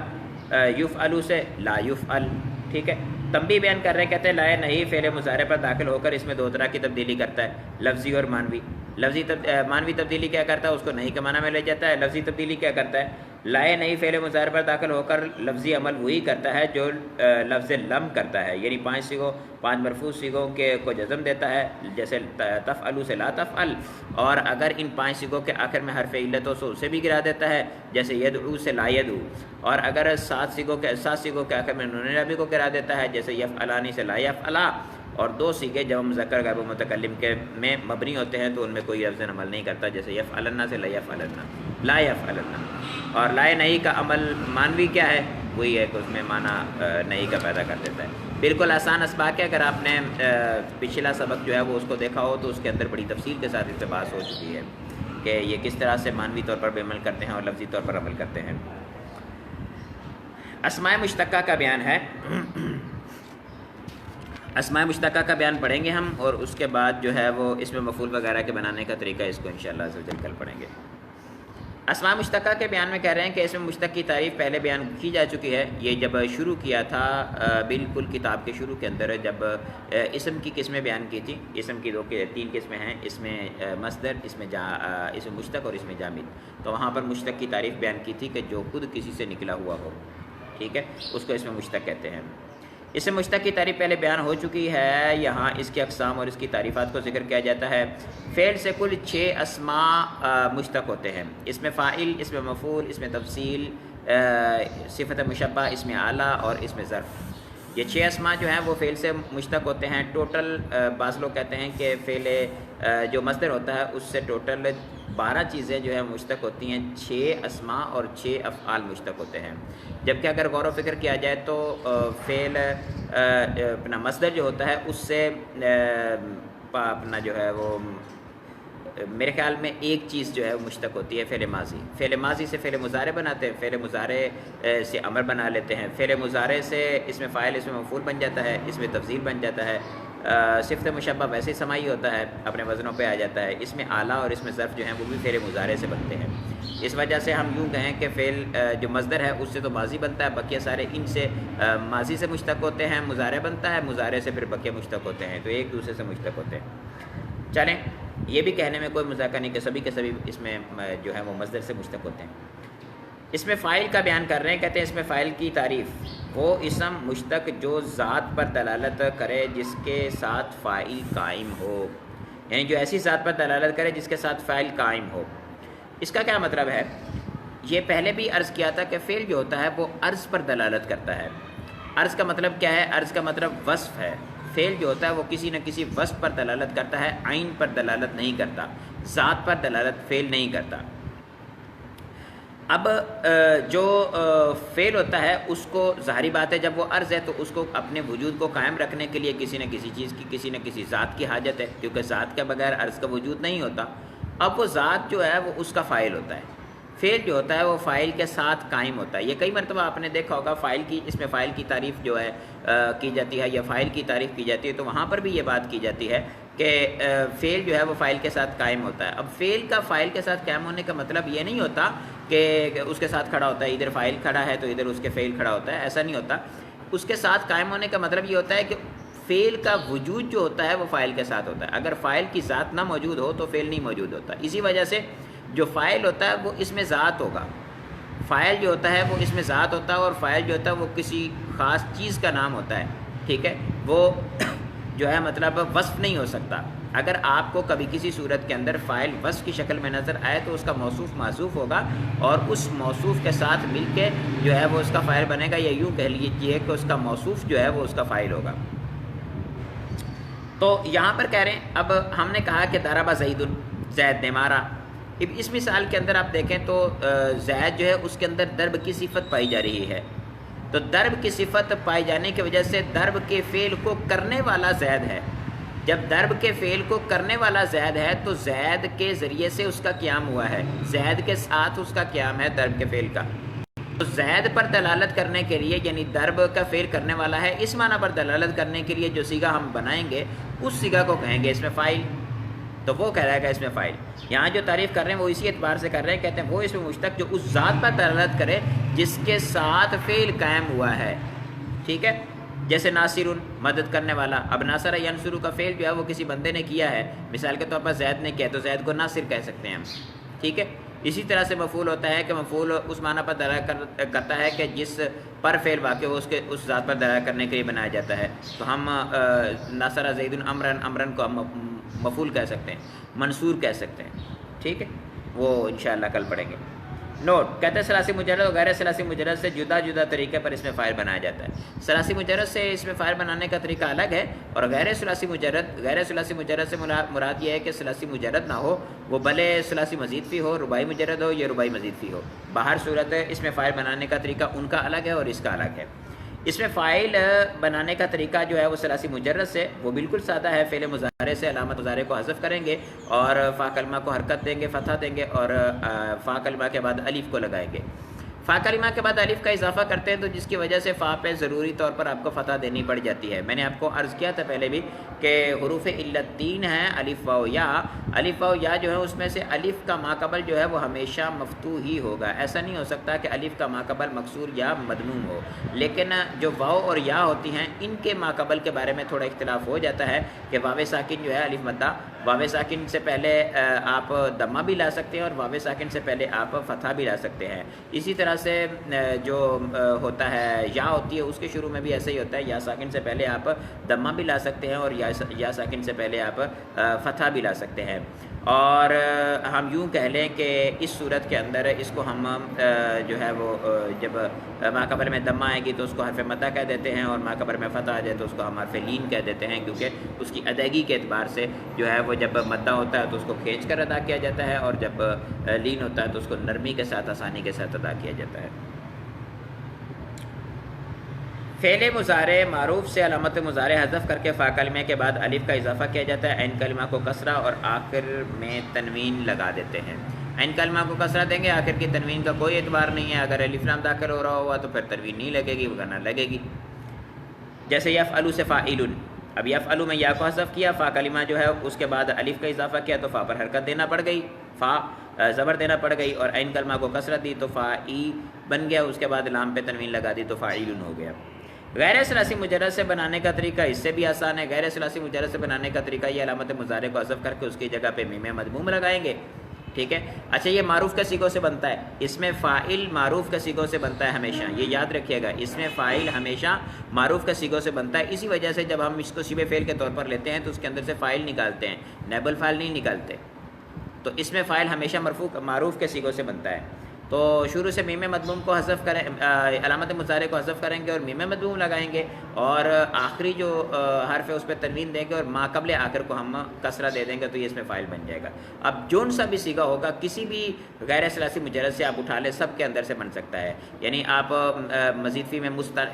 یفعلو سے لا یفعل، ٹھیک ہے۔ تنبیہ بیان کر رہے ہیں، کہتے ہیں لائے نہیں فعل مضارع پر داخل ہو کر اس میں 2 طرح کی تبدیلی کرتا ہے، لفظی اور مانوی۔ مانوی تبدیلی کیا کرتا ہے، اس کو نہیں کے معنی میں لے جاتا ہے۔ لفظی تبدیلی کیا کرتا ہے، لائے نہیں فعل مضارع پر داخل ہو کر لفظی عمل وہی کرتا ہے جو لفظ لم کرتا ہے، یعنی 5 مرفوع صیغوں کو جزم دیتا ہے، جیسے تفعلو سے لا تفعل، اور اگر ان 5 صیغوں کے آخر میں حرف علت ہو تو اسے بھی گرا دیتا ہے، جیسے یدعو سے لا یدعو، اور اگر 7 صیغوں کے آخر میں نون اعرابی کو گرا دیتا ہے، جیسے یفعلانی سے لا یفعلا، اور 2 صیغے جب مذکر غیر متکلم کے میں مبنی ہوتے ہیں تو ان میں کوئی لفظ عمل نہیں کرتا، جیسے یفعلن سے لا یفعلن۔ اور لائے نہیں کا عمل مانوی کیا ہے، وہی ہے کہ اس میں معنی نہیں کا پیدا کر دیتا ہے۔ بالکل آسان اسباق ہے، اگر آپ نے پچھلا سبق جو ہے وہ اس کو دیکھا ہو تو اس کے اندر بڑی تفصیل کے ساتھ اقتباس ہو چکی ہے کہ یہ کس طرح سے مانوی طور پر بھی عمل کرتے ہیں اور لفظی طور پر عمل کرتے ہیں۔ اسماء مشتقہ کا بیان ہے، اسماء مشتقہ کا بیان پڑھیں گے ہم، اور اس کے بعد جو ہے وہ اس میں مفعول وغیرہ کے بنانے کا طریقہ اس کو انشاءاللہ عز و جل کل پڑھیں گے۔ اسماء مشتقہ کے بیان میں کہہ رہے ہیں کہ اسم مشتق کی تعریف پہلے بیان کی جا چکی ہے. یہ جب شروع کیا تھا بالکل کتاب کے شروع کے اندر جب اسم کی قسمیں بیان کی تھی. اسم کی تین قسمیں ہیں، اس میں مصدر، اس میں اسم مشتق اور اس میں جامد. تو وہاں پر مشتق کی تعریف بیان کی تھی کہ جو خود کسی سے نکلا ہوا ہو، ٹھیک ہے، اس کو اسم مشتق کہتے ہیں. اسم مشتق کی تعریف پہلے بیان ہو چکی ہے. یہاں اس کے اقسام اور اس کی تعریفات کو ذکر کیا جاتا ہے. فعل سے کل 6 اسماء مشتق ہوتے ہیں. اس میں فاعل، اس میں مفعول، اس میں تفصیل، صفت مشبہ، اس میں اعلیٰ اور اس میں ظرف. یہ 6 اسماء جو ہیں وہ فعل سے مشتق ہوتے ہیں. ٹوٹل بعض لوگ کہتے ہیں کہ فعل جو مصدر ہوتا ہے اس سے ٹوٹل 12 چیزیں جو ہیں مشتق ہوتی ہیں. 6 اسماء اور 6 افعال مشتق ہوتے ہیں. جبکہ اگر غور و فکر کیا جائے تو فعل اپنا مصدر جو ہوتا ہے اس سے اپنا جو ہے وہ میرے خیال میں ایک چیز جو ہے وہ مشتق ہوتی ہے، فعل ماضی. فعل ماضی سے فعل مضارع بناتے ہیں، فعل مضارع سے امر بنا لیتے ہیں. فعل مضارع سے اس میں فاعل، اس میں مفعول بن جاتا ہے، اس میں تفضیل بن جاتا ہے. صفت مشبہ ویسے ہی سماعی ہوتا ہے، اپنے وزنوں پہ آ جاتا ہے. اس میں اعلیٰ اور اس میں ظرف جو ہیں وہ بھی فعل مضارع سے بنتے ہیں. اس وجہ سے ہم یوں کہیں کہ فعل جو مصدر ہے اس سے تو ماضی بنتا ہے، بقیہ سارے ان سے ماضی سے مشتق ہوتے ہیں. مضارع بنتا ہے، مضارع سے پھر بقیہ مشتق ہوتے ہیں، تو ایک دوسرے سے مشتق ہوتے ہیں. چلیں، یہ بھی کہنے میں کوئی مذاکرہ نہیں کہ سبھی کے سبھی اس میں جو ہے وہ مصدر سے مشتق ہوتے ہیں. اس میں فاعل کا بیان کر رہے ہیں. کہتے ہیں اس میں فاعل کی تعریف وہ اسم مشتق جو ذات پر دلالت کرے جس کے ساتھ فاعل قائم ہو، یعنی جو ایسی ذات پر دلالت کرے جس کے ساتھ فاعل قائم ہو. اس کا کیا مطلب ہے؟ یہ پہلے بھی عرض کیا تھا کہ فعل جو ہوتا ہے وہ عرض پر دلالت کرتا ہے. عرض کا مطلب کیا ہے؟ عرض کا مطلب وصف ہے. فعل جو ہوتا ہے وہ کسی نہ کسی وصف پر دلالت کرتا ہے، عین پر دلالت نہیں کرتا، ذات پر دلالت فعل نہیں کرتا. اب جو فعل ہوتا ہے اس کو ظاہری بات ہے جب وہ عرض ہے تو اس کو اپنے وجود کو قائم رکھنے کے لیے کسی نہ کسی چیز کی، کسی نہ کسی ذات کی حاجت ہے، کیونکہ ذات کے بغیر عرض کا وجود نہیں ہوتا. اب وہ ذات جو ہے وہ اس کا فاعل ہوتا ہے. فعل جو ہوتا ہے وہ فاعل کے ساتھ قائم ہوتا ہے. یہ کئی مرتبہ آپ نے دیکھا ہوگا فاعل کی، اس میں فاعل کی تعریف جو ہے کی جاتی ہے یا فاعل کی تعریف کی جاتی ہے، تو وہاں پر بھی یہ بات کی جاتی ہے کہ فعل جو ہے وہ فاعل کے ساتھ قائم ہوتا ہے. اب فعل کا فاعل کے ساتھ قائم ہونے کا مطلب یہ نہیں ہوتا کہ اس کے ساتھ کھڑا ہوتا ہے، ادھر فاعل کھڑا ہے تو ادھر اس کے فعل کھڑا ہوتا ہے، ایسا نہیں ہوتا. اس کے ساتھ قائم ہونے کا مطلب یہ ہوتا ہے کہ فعل کا وجود جو ہوتا ہے وہ فاعل کے ساتھ ہوتا ہے. اگر فاعل کی ذات نہ موجود ہو تو فعل نہیں موجود ہوتا. اسی وجہ سے جو فاعل ہوتا ہے وہ اس میں ذات ہوگا. فاعل جو ہوتا ہے وہ اس میں ذات ہوتا ہے، اور فاعل جو ہوتا ہے وہ کسی خاص چیز کا نام ہوتا ہے، ٹھیک ہے. وہ جو ہے مطلب وصف نہیں ہو سکتا. اگر آپ کو کبھی کسی صورت کے اندر فاعل وصف کی شکل میں نظر آئے تو اس کا موصوف معزوف ہوگا، اور اس موصوف کے ساتھ مل کے جو ہے وہ اس کا فاعل بنے گا، یا یوں کہہ لیجیے کہ اس کا موصوف جو ہے وہ اس کا فاعل ہوگا. تو یہاں پر کہہ رہے ہیں، اب ہم نے کہا کہ ضرب زید، زید نے مارا. اب اس مثال کے اندر آپ دیکھیں تو زید جو ہے اس کے اندر ضرب کی صفت پائی جا رہی ہے. تو ضرب کی صفت پائی جانے کی وجہ سے ضرب کے فعل کو کرنے والا زید ہے. جب ضرب کے فعل کو کرنے والا زید ہے تو زید کے ذریعے سے اس کا قیام ہوا ہے، زید کے ساتھ اس کا قیام ہے ضرب کے فعل کا. تو زید پر دلالت کرنے کے لیے، یعنی ضرب کا فعل کرنے والا ہے، اس معنی پر دلالت کرنے کے لیے جو صیغہ ہم بنائیں گے اس صیغہ کو کہیں گے اس میں فاعل. تو وہ کہہ رہے گا اس میں فاعل. یہاں جو تعریف کر رہے ہیں وہ اسی اعتبار سے کر رہے ہیں، کہتے ہیں وہ اس میں مشتق جو اس ذات پر دلالت کرے جس کے ساتھ فعل قائم ہوا ہے، ٹھیک ہے. جیسے ناصر، مدد کرنے والا. اب ناصر ینصر کا فعل جو ہے وہ کسی بندے نے کیا ہے، مثال کے طور پر زید نے کیا تو زید کو ناصر کہہ سکتے ہیں ہم، ٹھیک ہے. اسی طرح سے مفعول ہوتا ہے کہ مفعول اس معنی پر دلالت کرتا ہے کہ جس پر فعل واقع ہو اس ذات پر دلالت کرنے کے لیے بنایا جاتا ہے. تو ہم ناصر زید امرن، امرن کو ہم مفعول کہہ سکتے ہیں، منصور کہہ سکتے ہیں، ٹھیک ہے. وہ انشاءاللہ کل پڑھیں گے. نوٹ، کہتے ہیں ثلاثی مجرد اور غیر ثلاثی مجرد سے جدا جدا طریقے پر اس میں فاعل بنایا جاتا ہے. ثلاثی مجرد سے اس میں فاعل بنانے کا طریقہ الگ ہے، اور غیر ثلاثی مجرد سے مراد یہ ہے کہ ثلاثی مجرد نہ ہو، وہ بھلے ثلاثی مزید فی ہو، رباعی مجرد ہو یا رباعی مزید فی ہو. باہر صورت ہے اس میں فاعل بنانے کا طریقہ ان کا الگ ہے اور اس کا الگ ہے. اس میں فاعل بنانے کا طریقہ جو ہے وہ ثلاثی مجرد سے وہ بالکل سادہ ہے. فعل مضارع سے علامت مضارع کو حذف کریں گے اور فا کلمہ کو حرکت دیں گے، فتحہ دیں گے، اور فا کلمہ کے بعد الف کو لگائیں گے. فا کلمہ کے بعد الف کا اضافہ کرتے ہیں تو جس کی وجہ سے فا پہ ضروری طور پر آپ کو فتح دینی پڑ جاتی ہے. میں نے آپ کو عرض کیا تھا پہلے بھی کہ حروف علت 3 ہیں، الف واو یا. الف واو یا جو ہے اس میں سے الف کا ماقبل جو ہے وہ ہمیشہ مفتوح ہی ہوگا، ایسا نہیں ہو سکتا کہ الف کا ماقبل مکسور یا مضموم ہو، لیکن جو واو اور یا ہوتی ہیں ان کے ماقبل کے بارے میں تھوڑا اختلاف ہو جاتا ہے کہ واو ساکن جو ہے الف مدہ، واو ساکن سے پہلے آپ دمہ بھی لا سکتے ہیں اور واو ساکن سے پہلے آپ فتحہ بھی لا سکتے ہیں، اسی طرح سے جو ہوتا ہے یا ہوتی ہے اس کے شروع میں بھی ایسا ہی ہوتا ہے، یا ساکن سے پہلے آپ دمہ بھی لا سکتے ہیں اور یا ساکن سے پہلے آپ فتحہ بھی لا سکتے ہیں، اور ہم یوں کہہ لیں کہ اس صورت کے اندر اس کو ہم جو ہے وہ جب ماقبل میں دمہ آئے گی تو اس کو حرف مدہ کہہ دیتے ہیں، اور ماقبل میں فتح آ جائے تو اس کو ہم حرف لین کہہ دیتے ہیں، کیونکہ اس کی ادائیگی کے اعتبار سے جو ہے وہ جب مدہ ہوتا ہے تو اس کو کھینچ کر ادا کیا جاتا ہے، اور جب لین ہوتا ہے تو اس کو نرمی کے ساتھ آسانی کے ساتھ ادا کیا جاتا ہے۔ فعل مضارع معروف سے علامت مضارع حذف کر کے فا کلمے کے بعد الف کا اضافہ کیا جاتا ہے، عین کلمہ کو کسرہ اور آخر میں تنوین لگا دیتے ہیں۔ عین کلمہ کو کسرہ دیں گے، آخر کی تنوین کا کوئی اعتبار نہیں ہے، اگر الف لام داخل ہو رہا ہوا تو پھر تنوین نہیں لگے گی، ورنہ لگے گی۔ جیسے یفعلوا سے فاعل، اب یفعلوا میں یا کو حذف کیا، فا کلمہ جو ہے اس کے بعد الف کا اضافہ کیا تو فا پر حرکت دینا پڑ گئی، فا زبر دینا پڑ گئی، اور عین کلمہ کو کسرت دی تو فاعی بن گیا، اس کے بعد لام پہ تنوین لگا دی تو فاعل ہو گیا۔ غیر ثلاثی مجرد سے بنانے کا طریقہ اس سے بھی آسان ہے۔ غیر ثلاثی مجرد سے بنانے کا طریقہ یہ علامت مضارع کو حذف کر کے اس کی جگہ پہ میم مضموم لگائیں گے، ٹھیک ہے۔ اچھا یہ معروف کے صیغوں سے بنتا ہے، اس میں فاعل معروف کے صیغوں سے بنتا ہے ہمیشہ، یہ یاد رکھیے گا، اس میں فاعل ہمیشہ معروف کے صیغوں سے بنتا ہے، اسی وجہ سے جب ہم اس کو شبہ فعل کے طور پر لیتے ہیں تو اس کے اندر سے فاعل نکالتے ہیں، نائب الفاعل نہیں نکالتے، تو اس میں فاعل ہمیشہ مرفوع معروف کے صیغوں سے بنتا ہے۔ تو شروع سے میم مضموم کو حذف کریں، علامت مضارع کو حذف کریں گے اور میم مضموم لگائیں گے، اور آخری جو حرف ہے اس پہ تنوین دیں گے اور ما قبل آخر کو ہم کسرہ دے دیں گے تو یہ اس میں فاعل بن جائے گا۔ اب جون سا بھی صیغہ ہوگا کسی بھی غیر ثلاثی مجرد سے آپ اٹھا لیں، سب کے اندر سے بن سکتا ہے، یعنی آپ مزید فی میں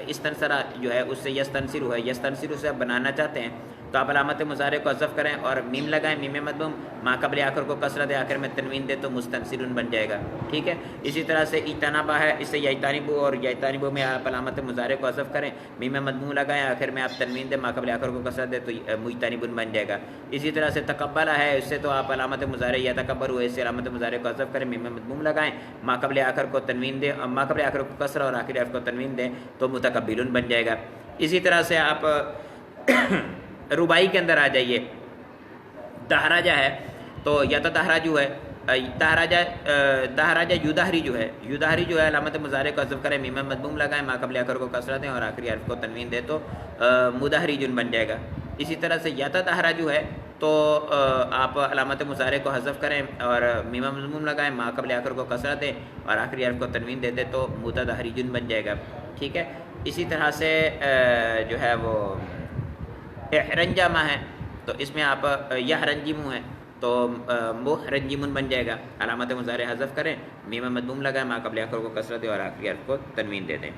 استنصرہ جو ہے اس سے یستنصر ہے، یستنصر سے آپ بنانا چاہتے ہیں تو آپ علامت مضارع کو حذف کریں اور میم لگائیں، میم مضموم، ما قبل آخر کو کسرہ دے، آخر میں تنوین دے تو مستنصرون بن جائے گا، ٹھیک ہے۔ اسی طرح سے اجتنابہ ہے، اس سے یجتنبو، اور یجتنبو میں آپ علامت مضارع کو حذف کریں، میم مضموم لگائیں، آخر میں آپ تنوین دیں، ما قبل آخر کو کسرہ دے تو مجتنبون بن جائے گا۔ اسی طرح سے تقبلہ ہے، اس سے تو آپ علامت مضارع یا تکبر ہوئے، اس سے علامت مضارع کو حذف کریں، میم مضموم لگائیں، ما قبل آخر کو تنوین دیں، ما قبل آخر کو کسرہ اور آخری حرف کو تنوین دیں تو متقبلون بن جائے گا۔ اسی طرح سے آپ ربائی کے اندر آ جائیے، دہراجہ ہے تو یا تو دہراجو ہے، دہراجہ یودہری جو ہے، یودہری جو ہے علامت مضارع کو حذف کریں، میم مضموم لگائیں، ما قبل آخر کو کسرہ دیں اور آخری حرف کو تنوین دیں تو مدہریجن بن جائے گا۔ اسی طرح سے یا دہراجو ہے تو آپ علامت مضارع کو حذف کریں اور میم مضموم لگائیں، ما قبل آخر کو کسرہ دیں اور آخری حرف کو تنوین دے دیں تو متدہریجن بن جائے گا، ٹھیک ہے۔ اسی طرح سے جو ہے وہ احرنجامہ ہے تو اس میں آپ یحرنجمو ہے تو محرنجمون بن جائے گا، علامت مضارع حذف کریں، میم مضموم لگائیں، ما قبل آخر کو کسرہ دیں اور آخری حرف کو تنوین دے دیں۔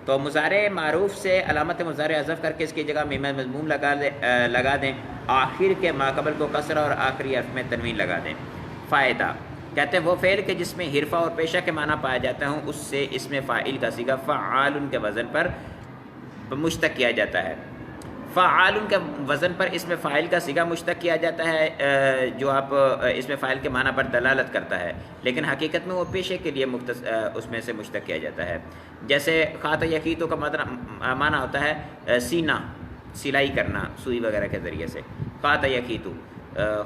تو مضارع معروف سے علامت مضارع حذف کر کے اس کی جگہ میم مضموم لگا دیں، آخر کے ما قبل کو کسرہ اور آخری حرف میں تنوین لگا دیں۔ فائدہ کہتے ہیں وہ فعل کے جس میں حرفہ اور پیشہ کے معنی پایا جاتا ہوں اس سے اس میں فاعل کا صیغہ فعال کے وزن پر مشتق کیا جاتا ہے، فعال کے وزن پر اس میں فاعل کا صیغہ مشتق کیا جاتا ہے جو آپ اس میں فاعل کے معنی پر دلالت کرتا ہے، لیکن حقیقت میں وہ پیشے کے لیے اس میں سے مشتق کیا جاتا ہے۔ جیسے خات یقیتوں کا معنی ہوتا ہے سینہ، سلائی کرنا سوئی وغیرہ کے ذریعے سے، خات یقیتو،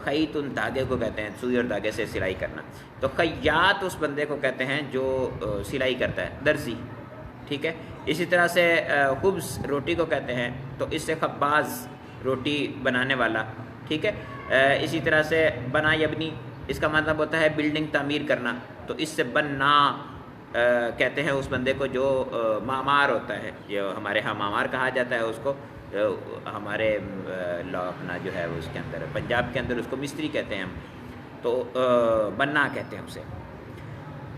خیتن دھاگے کو کہتے ہیں، سوئی اور دھاگے سے سلائی کرنا، تو خیاط اس بندے کو کہتے ہیں جو سلائی کرتا ہے، درزی، ٹھیک ہے۔ اسی طرح سے خبز روٹی کو کہتے ہیں تو اس سے خباز روٹی بنانے والا، ٹھیک ہے۔ اسی طرح سے بنا یبنی، اس کا مطلب ہوتا ہے بلڈنگ تعمیر کرنا، تو اس سے بننا کہتے ہیں اس بندے کو جو معمار ہوتا ہے، جو ہمارے ہاں معمار کہا جاتا ہے اس کو، ہمارے اپنا جو ہے اس کے اندر پنجاب کے اندر اس کو مستری کہتے ہیں ہم، تو بننا کہتے ہیں اسے۔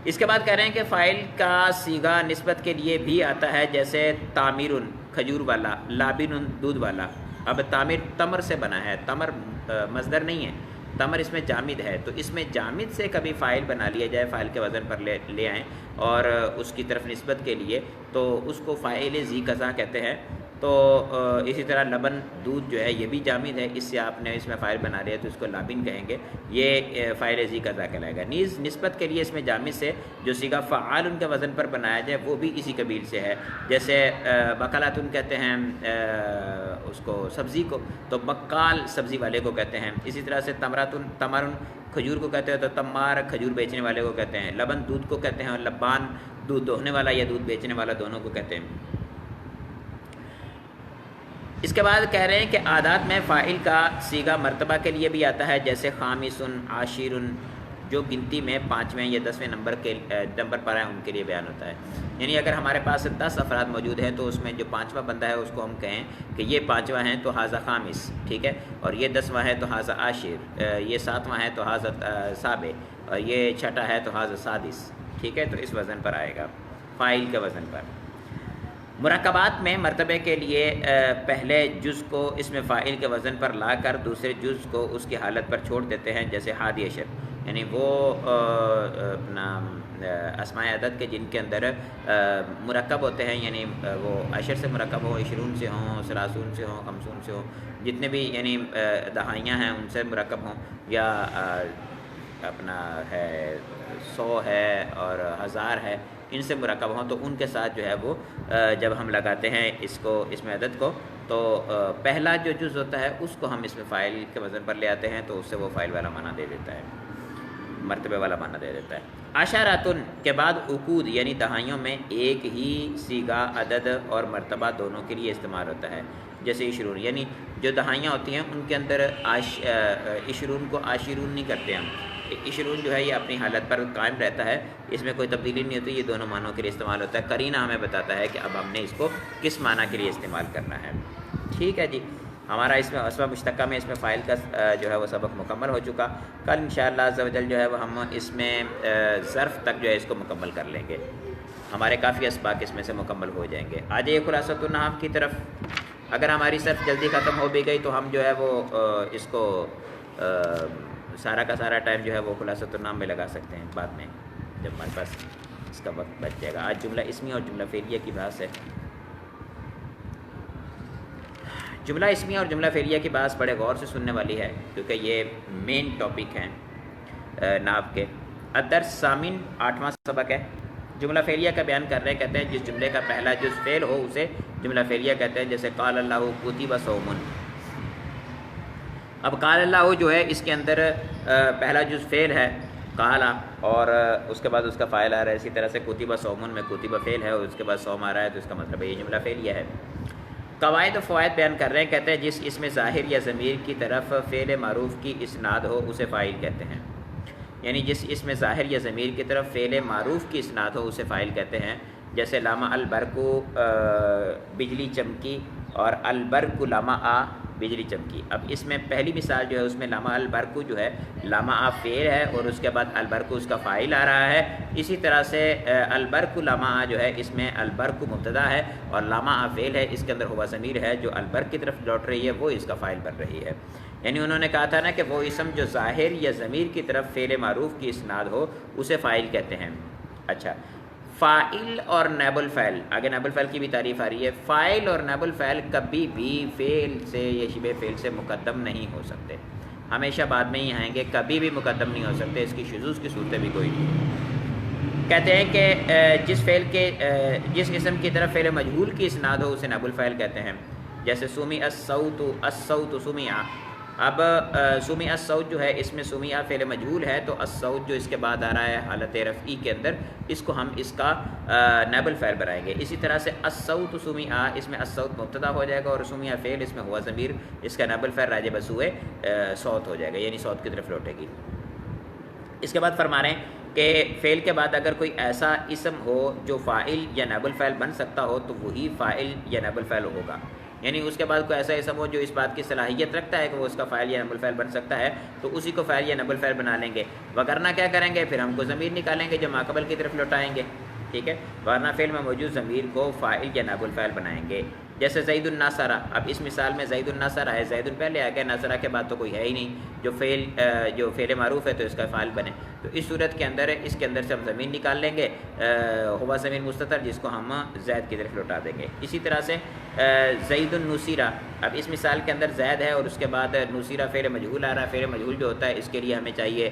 اس کے بعد کہہ رہے ہیں کہ فاعل کا صیغہ نسبت کے لیے بھی آتا ہے، جیسے تعمیر کھجور والا، لابن دودھ والا۔ اب تعمیر تمر سے بنا ہے، تمر مصدر نہیں ہے، تمر اس میں جامد ہے، تو اس میں جامد سے کبھی فاعل بنا لیا جائے، فاعل کے وزن پر لے آئیں اور اس کی طرف نسبت کے لیے، تو اس کو فاعل ذی قضا کہتے ہیں، تو اسی طرح لبن دودھ جو ہے یہ بھی جامد ہے، اس سے آپ نے اس میں فاعل بنا لیا تو اس کو لابن کہیں گے، یہ فاعل ذی کا کہلائے گا۔ نیز نسبت کے لیے اس میں جامد سے جو صیغہ فعال کے وزن پر بنایا جائے وہ بھی اسی قبیل سے ہے، جیسے بقالاتن کہتے ہیں اس کو سبزی کو، تو بقال سبزی والے کو کہتے ہیں۔ اسی طرح سے تمرن کھجور کو کہتے ہیں، تو تمار کھجور بیچنے والے کو کہتے ہیں۔ لبن دودھ کو کہتے ہیں، اور لبان دودھ دوہنے والا یا دودھ بیچنے والا دونوں کو کہتے ہیں۔ اس کے بعد کہہ رہے ہیں کہ عادات میں فاعل کا صیغہ مرتبہ کے لیے بھی آتا ہے، جیسے خامسن، عاشرن، جو گنتی میں 5ویں یا 10ویں نمبر پر ہیں ان کے لیے بیان ہوتا ہے۔ یعنی اگر ہمارے پاس 10 افراد موجود ہیں تو اس میں جو 5واں بندہ ہے اس کو ہم کہیں کہ یہ 5واں ہیں تو ھذا خامس، ٹھیک ہے، اور یہ 10واں ہے تو ھذا عاشر، یہ 7واں ہے تو ھذا سابع، اور یہ 6واں ہے تو ھذا سادس، ٹھیک ہے، تو اس وزن پر آئے گا، فاعل کے وزن پر۔ مرکبات میں مرتبے کے لیے پہلے جز کو اس میں فاعل کے وزن پر لا کر دوسرے جز کو اس کی حالت پر چھوڑ دیتے ہیں، جیسے ہادی عشر، یعنی وہ اپنا اسماء عدد کے جن کے اندر مرکب ہوتے ہیں، یعنی وہ عشر سے مرکب ہوں، 20 سے ہوں، 30 سے ہوں، 50 سے ہوں، جتنے بھی یعنی دہائیاں ہیں ان سے مرکب ہوں، یا اپنا ہے 100 ہے اور 1000 ہے، ان سے مرکب ہوں، تو ان کے ساتھ جو ہے وہ جب ہم لگاتے ہیں اس میں عدد کو، تو پہلا جو جز ہوتا ہے اس کو ہم اس میں فاعل کے وزن پر لے آتے ہیں، تو اس سے وہ فاعل والا معنی دے دیتا ہے، مرتبے والا معنی دے دیتا ہے۔ عشراتن کے بعد عقود یعنی دہائیوں میں ایک ہی صیغہ عدد اور مرتبہ دونوں کے لیے استعمال ہوتا ہے، جیسے عشرون، یعنی جو دہائیاں ہوتی ہیں ان کے اندر عشرون کو عاشرون نہیں کرتے ہم، عشرون جو ہے یہ اپنی حالت پر قائم رہتا ہے، اس میں کوئی تبدیلی نہیں ہوتی، یہ دونوں معنوں کے لیے استعمال ہوتا ہے۔ قرینہ ہمیں بتاتا ہے کہ اب ہم نے اس کو کس معنی کے لیے استعمال کرنا ہے، ٹھیک ہے جی۔ ہمارا اس میں اسماء مشتقہ میں اس میں فاعل کا جو ہے وہ سبق مکمل ہو چکا، کل انشاءاللہ عز و جل جو ہے وہ ہم اس میں ظرف تک جو ہے اس کو مکمل کر لیں گے، ہمارے کافی اسباق اس میں سے مکمل ہو جائیں گے۔ آج یہ خلاصۃ النحو کی طرف، اگر ہماری صرف جلدی ختم ہو بھی گئی تو ہم جو ہے وہ اس کو سارا کا سارا ٹائم جو ہے وہ خلاصۃ النحو میں لگا سکتے ہیں بعد میں جب ہمارے پاس اس کا وقت بچ جائے گا۔ آج جملہ اسمی اور جملہ فعلیہ کی بحث ہے۔ جملہ اسمی اور جملہ فعلیہ کی بحث بڑے غور سے سننے والی ہے، کیونکہ یہ مین ٹاپک ہیں نحو کے۔ الدرس ثامن 8واں سبق ہے، جملہ فعلیہ کا بیان کر رہے ہیں، کہتے ہیں جس جملے کا پہلا جز فعل ہو اسے جملہ فعلیہ کہتے ہیں، جیسے قال اللہ کتب صوم۔ اب قال اللہ جو ہے اس کے اندر پہلا جز فعل ہے قالا، اور اس کے بعد اس کا فاعل آ رہا ہے، اسی طرح سے کتب صوم میں کتب فعل ہے اور اس کے بعد صوم آ رہا ہے، تو اس کا مطلب ہے یہ جملہ فعلیہ ہے۔ قواعد و فوائد بیان کر رہے ہیں، کہتے ہیں جس اسم ظاہر یا ضمیر کی طرف فعل معروف کی اسناد ہو اسے فاعل کہتے ہیں، یعنی جس اسم ظاہر یا ضمیر کی طرف فعل معروف کی اسناد ہو اسے فاعل کہتے ہیں، جیسے لامہ البرق بجلی چمکی اور البرق لامہ آ بجلی چمکی۔ اب اس میں پہلی مثال جو ہے اس میں لامہ البرق جو ہے لامہ آ فعل ہے اور اس کے بعد البرق اس کا فاعل آ رہا ہے، اسی طرح سے البرق لامہ آ جو ہے اس میں البرق مبتدا ہے اور لامہ آ فعل ہے، اس کے اندر ہوا ضمیر ہے جو البرق کی طرف لوٹ رہی ہے، وہ اس کا فاعل بن رہی ہے۔ یعنی انہوں نے کہا تھا نا کہ وہ اسم جو ظاہر یا ضمیر کی طرف فعل معروف کی اسناد ہو اسے فاعل کہتے ہیں۔ اچھا، فاعل اور نائب الفاعل، آگے نائب الفاعل کی بھی تعریف آ رہی ہے۔ فاعل اور نائب الفاعل کبھی بھی فعل سے یا شبہ فعل سے مقدم نہیں ہو سکتے، ہمیشہ بعد میں ہی آئیں گے، کبھی بھی مقدم نہیں ہو سکتے، اس کی شذوذ کی صورتیں بھی کوئی نہیں۔ کہتے ہیں کہ جس اسم کی طرف فعل مجہول کی اسناد ہو اسے نائب الفاعل کہتے ہیں، جیسے سمع الصوت، الصوت سمع۔ اب سمع الصوت جو ہے اس میں سمع فعل مجہول ہے، تو الصوت جو اس کے بعد آ رہا ہے حالت رفعی کے اندر، اس کو ہم اس کا نائب الفاعل بنائیں گے۔ اسی طرح سے الصوت سمع، اس میں الصوت مبتدا ہو جائے گا اور سمع فعل اس میں ہوا ضمیر، اس کا نائب الفاعل راجع بسوئے صوت ہو جائے گا، یعنی صوت کی طرف لوٹے گی۔ اس کے بعد فرما رہے ہیں کہ فعل کے بعد اگر کوئی ایسا اسم ہو جو فاعل یا نائب الفاعل بن سکتا ہو تو وہی فاعل یا نائب الفاعل ہوگا، یعنی اس کے بعد کوئی ایسا اسم ہو جو اس بات کی صلاحیت رکھتا ہے کہ وہ اس کا فاعل یا نائب الفاعل بن سکتا ہے، تو اسی کو فاعل یا نائب الفاعل بنا لیں گے، وگرنہ کیا کریں گے، پھر ہم کو ضمیر نکالیں گے جو ماقبل کی طرف لوٹائیں گے، ٹھیک ہے، ورنہ فعل میں موجود ضمیر کو فاعل یا نائب الفاعل بنائیں گے۔ جیسے زید الناصرہ، اب اس مثال میں زید الناصرہ ہے، زید پہلے آ گیا، ناصرہ کے بعد تو کوئی ہے ہی نہیں جو فعل معروف ہے تو اس کا فاعل بنے، تو اس صورت کے اندر اس کے اندر سے ہم ضمیر نکال لیں گے، ہوا ضمیر مستتر جس کو ہم زید کی طرف لوٹا دیں گے۔ اسی طرح سے زید النصیرہ، اب اس مثال کے اندر زید ہے اور اس کے بعد نصیرہ فعل مجہول آ رہا ہے. فعل مجہول جو ہوتا ہے اس کے لیے ہمیں چاہیے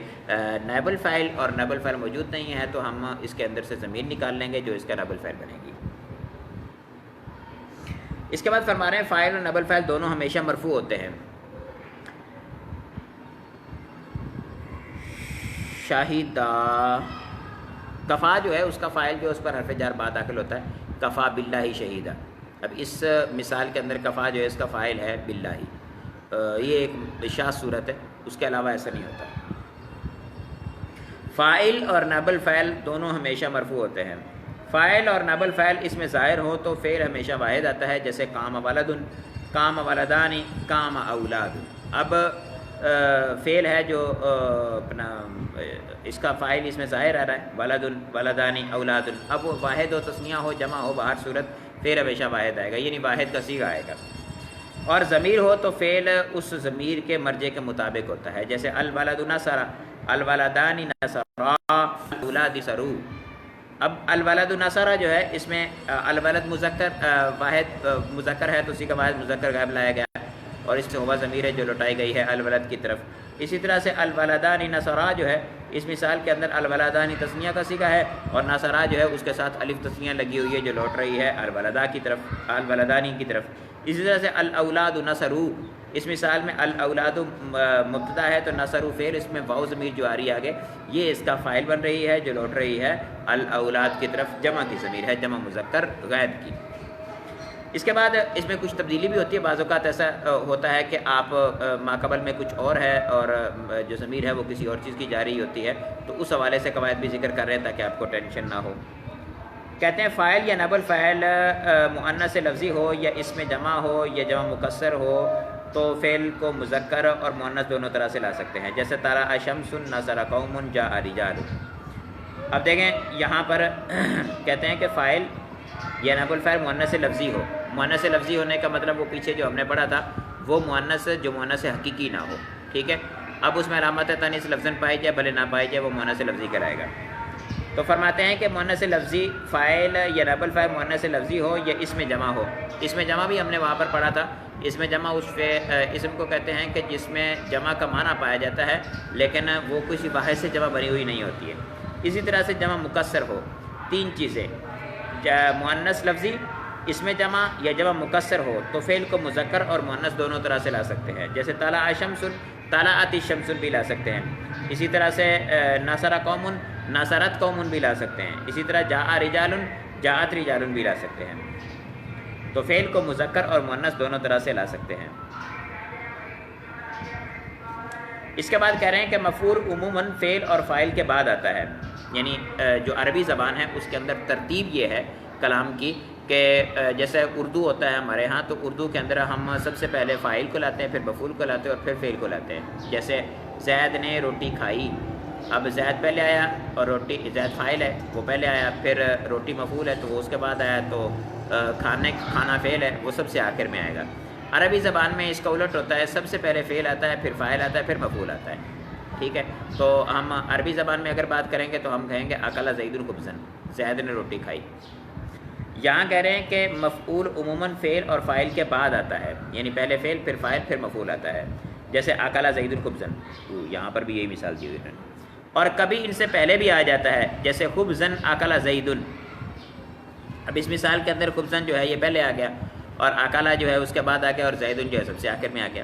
نائب الفاعل، اور نائب الفاعل موجود نہیں ہے تو ہم اس کے اندر سے ضمیر نکال لیں گے جو اس کا نائب الفاعل بنے گی. اس کے بعد فرما رہے ہیں فاعل اور نائب الفاعل دونوں ہمیشہ مرفوع ہوتے ہیں. شاہدہ، کفا جو ہے اس کا فاعل جو اس پر حرف جر بعد داخل ہوتا ہے، کفا باللہ شہیدہ. اب اس مثال کے اندر کفا جو ہے اس کا فاعل ہے باللہ، یہ ایک شاذ صورت ہے، اس کے علاوہ ایسا نہیں ہوتا. فاعل اور نائب الفاعل دونوں ہمیشہ مرفوع ہوتے ہیں. فاعل اور نائب الفاعل اس میں ظاہر ہو تو فعل ہمیشہ واحد آتا ہے، جیسے قام ولد، قام ولدان، قام اولاد. اب فعل ہے جو اپنا اس کا فاعل اس میں ظاہر آ رہا ہے ولد، ولدان، اولاد. اب وہ واحد ہو، تثنیہ ہو، جمع ہو، باہر صورت فعل ہمیشہ واحد آئے گا، یعنی واحد کا صیغہ آئے گا. اور ضمیر ہو تو فعل اس ضمیر کے مرجع کے مطابق ہوتا ہے، جیسے الولد نصر، الولدان نصرا، اولاد سرو. اب الولد نصرا جو ہے اس میں الولد مذکر واحد مذکر ہے تو اسی کا واحد مذکر غائب لایا گیا اور اس سے ہوا ضمیر ہے جو لوٹائی گئی ہے الولد کی طرف. اسی طرح سے الولدان نصرا جو ہے اس مثال کے اندر الولدان تثنیہ کا صیغہ ہے اور نصرا جو ہے اس کے ساتھ الف تثنیہ لگی ہوئی ہے جو لوٹ رہی ہے الولدا کی طرف، الولدانی کی طرف. اسی طرح سے الاولاد نصرو، اس مثال میں الاولاد مبتدا ہے تو نصرو فعل، اس میں واو ضمیر جو آ رہی ہے آگے یہ اس کا فاعل بن رہی ہے جو لوٹ رہی ہے الاولاد کی طرف، جمع کی ضمیر ہے، جمع مذکر غائب کی. اس کے بعد اس میں کچھ تبدیلی بھی ہوتی ہے، بعض اوقات ایسا ہوتا ہے کہ آپ ماقبل میں کچھ اور ہے اور جو ضمیر ہے وہ کسی اور چیز کی جا رہی ہوتی ہے، تو اس حوالے سے قواعد بھی ذکر کر رہے ہیں تاکہ آپ کو ٹینشن نہ ہو. کہتے ہیں فاعل یا نائب الفاعل مؤنث لفظی ہو یا اس میں جمع ہو یا جمع مکسر ہو تو فعل کو مذکر اور مؤنث دونوں طرح سے لا سکتے ہیں، جیسے طلع شمس نظر قوم جاء رجال. اب دیکھیں یہاں پر کہتے ہیں کہ فاعل یا نائب الفاعل مؤنث لفظی ہو. مؤنث لفظی ہونے کا مطلب وہ پیچھے جو ہم نے پڑھا تھا وہ مؤنث جو مؤنث حقیقی نہ ہو، ٹھیک ہے. اب اس میں علامت تانیث لفظاً پائی جائے بھلے نہ پائی جائے وہ مؤنث لفظی کہلائے گا. تو فرماتے ہیں کہ مؤنث لفظی فاعل یا نائب الفاعل مؤنث لفظی ہو یا اس میں جمع ہو. اس میں جمع بھی ہم نے وہاں پر پڑھا تھا. اس میں جمع اس اسم کو کہتے ہیں کہ جس میں جمع کا معنی پایا جاتا ہے لیکن وہ کسی واحد سے جمع بنی ہوئی نہیں ہوتی ہے. اسی طرح سے جمع مکسر ہو، تین چیزیں، مؤنث لفظی، اس میں جمع یا جمع مکسر ہو تو فعل کو مذکر اور مؤنث دونوں طرح سے لا سکتے ہیں، جیسے طلع شمس، طلعت الشمس بھی لا سکتے ہیں. اسی طرح سے نصر قوم، نصرت قوم بھی لا سکتے ہیں. اسی طرح جاء رجال، جاءت رجال بھی لا سکتے ہیں. تو فعل کو مذکر اور مؤنث دونوں طرح سے لا سکتے ہیں. اس کے بعد کہہ رہے ہیں کہ مفعول عموماً فعل اور فاعل کے بعد آتا ہے، یعنی جو عربی زبان ہے اس کے اندر ترتیب یہ ہے کلام کی کہ جیسے اردو ہوتا ہے ہمارے ہاں تو اردو کے اندر ہم سب سے پہلے فاعل کو لاتے ہیں، پھر مفعول کو لاتے ہیں اور پھر فعل کو لاتے ہیں. جیسے زید نے روٹی کھائی، اب زید پہلے آیا اور روٹی، زید فاعل ہے وہ پہلے آیا، پھر روٹی مفعول ہے تو وہ اس کے بعد آیا، تو کھانا فعل ہے وہ سب سے آخر میں آئے گا. عربی زبان میں اس کا الٹ ہوتا ہے، سب سے پہلے فعل آتا ہے، پھر فاعل آتا ہے، پھر مفعول آتا ہے، ٹھیک ہے. تو ہم عربی زبان میں اگر بات کریں گے تو ہم کہیں گے اکل زید خبزا، زید نے روٹی کھائی. یہاں کہہ رہے ہیں کہ مفعول عموماً فعل اور فاعل کے بعد آتا ہے، یعنی پہلے فعل پھر فاعل پھر مفعول آتا ہے، جیسے اکل زید خبزا، یہاں پر بھی یہی مثال دی ہوئی ہے. اور کبھی ان سے پہلے بھی آ جاتا ہے، جیسے خبزا اکل زید. اب اس مثال کے اندر خبزا جو ہے یہ پہلے آ گیا اور اکلا جو ہے اس کے بعد آ گیا اور زید جو ہے سب سے آخر میں آ گیا.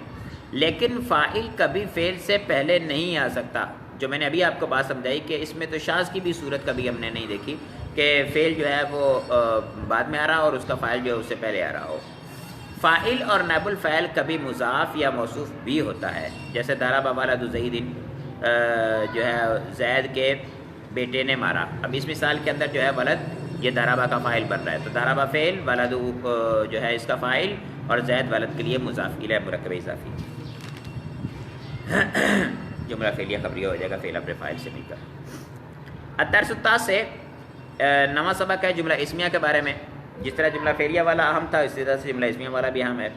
لیکن فاعل کبھی فعل سے پہلے نہیں آ سکتا، جو میں نے ابھی آپ کو بات سمجھائی کہ اس میں تو شاذ کی بھی صورت کبھی ہم نے نہیں دیکھی کہ فعل جو ہے وہ بعد میں آ رہا اور اس کا فاعل جو ہے اس سے پہلے آ رہا ہو. فاعل اور نائب الفاعل کبھی مضاف یا موصوف بھی ہوتا ہے، جیسے ضرب ولد زید، جو ہے زید کے بیٹے نے مارا. اب اس مثال کے اندر جو ہے ولد یہ ضربہ کا فاعل بن رہا ہے، تو ضربہ فعل، ولد جو ہے اس کا فاعل اور زید ولد کے لیے مضاف الیہ مرکب اضافی. جملہ فعلیہ خبریہ ہو جائے گا فعل اپنے فاعل سے مل کر. الدرس التاسع نواں سبق ہے جملہ اسمیہ کے بارے میں. جس طرح جملہ فعلیہ والا اہم تھا اسی طرح سے جملہ اسمیہ والا بھی اہم ہے.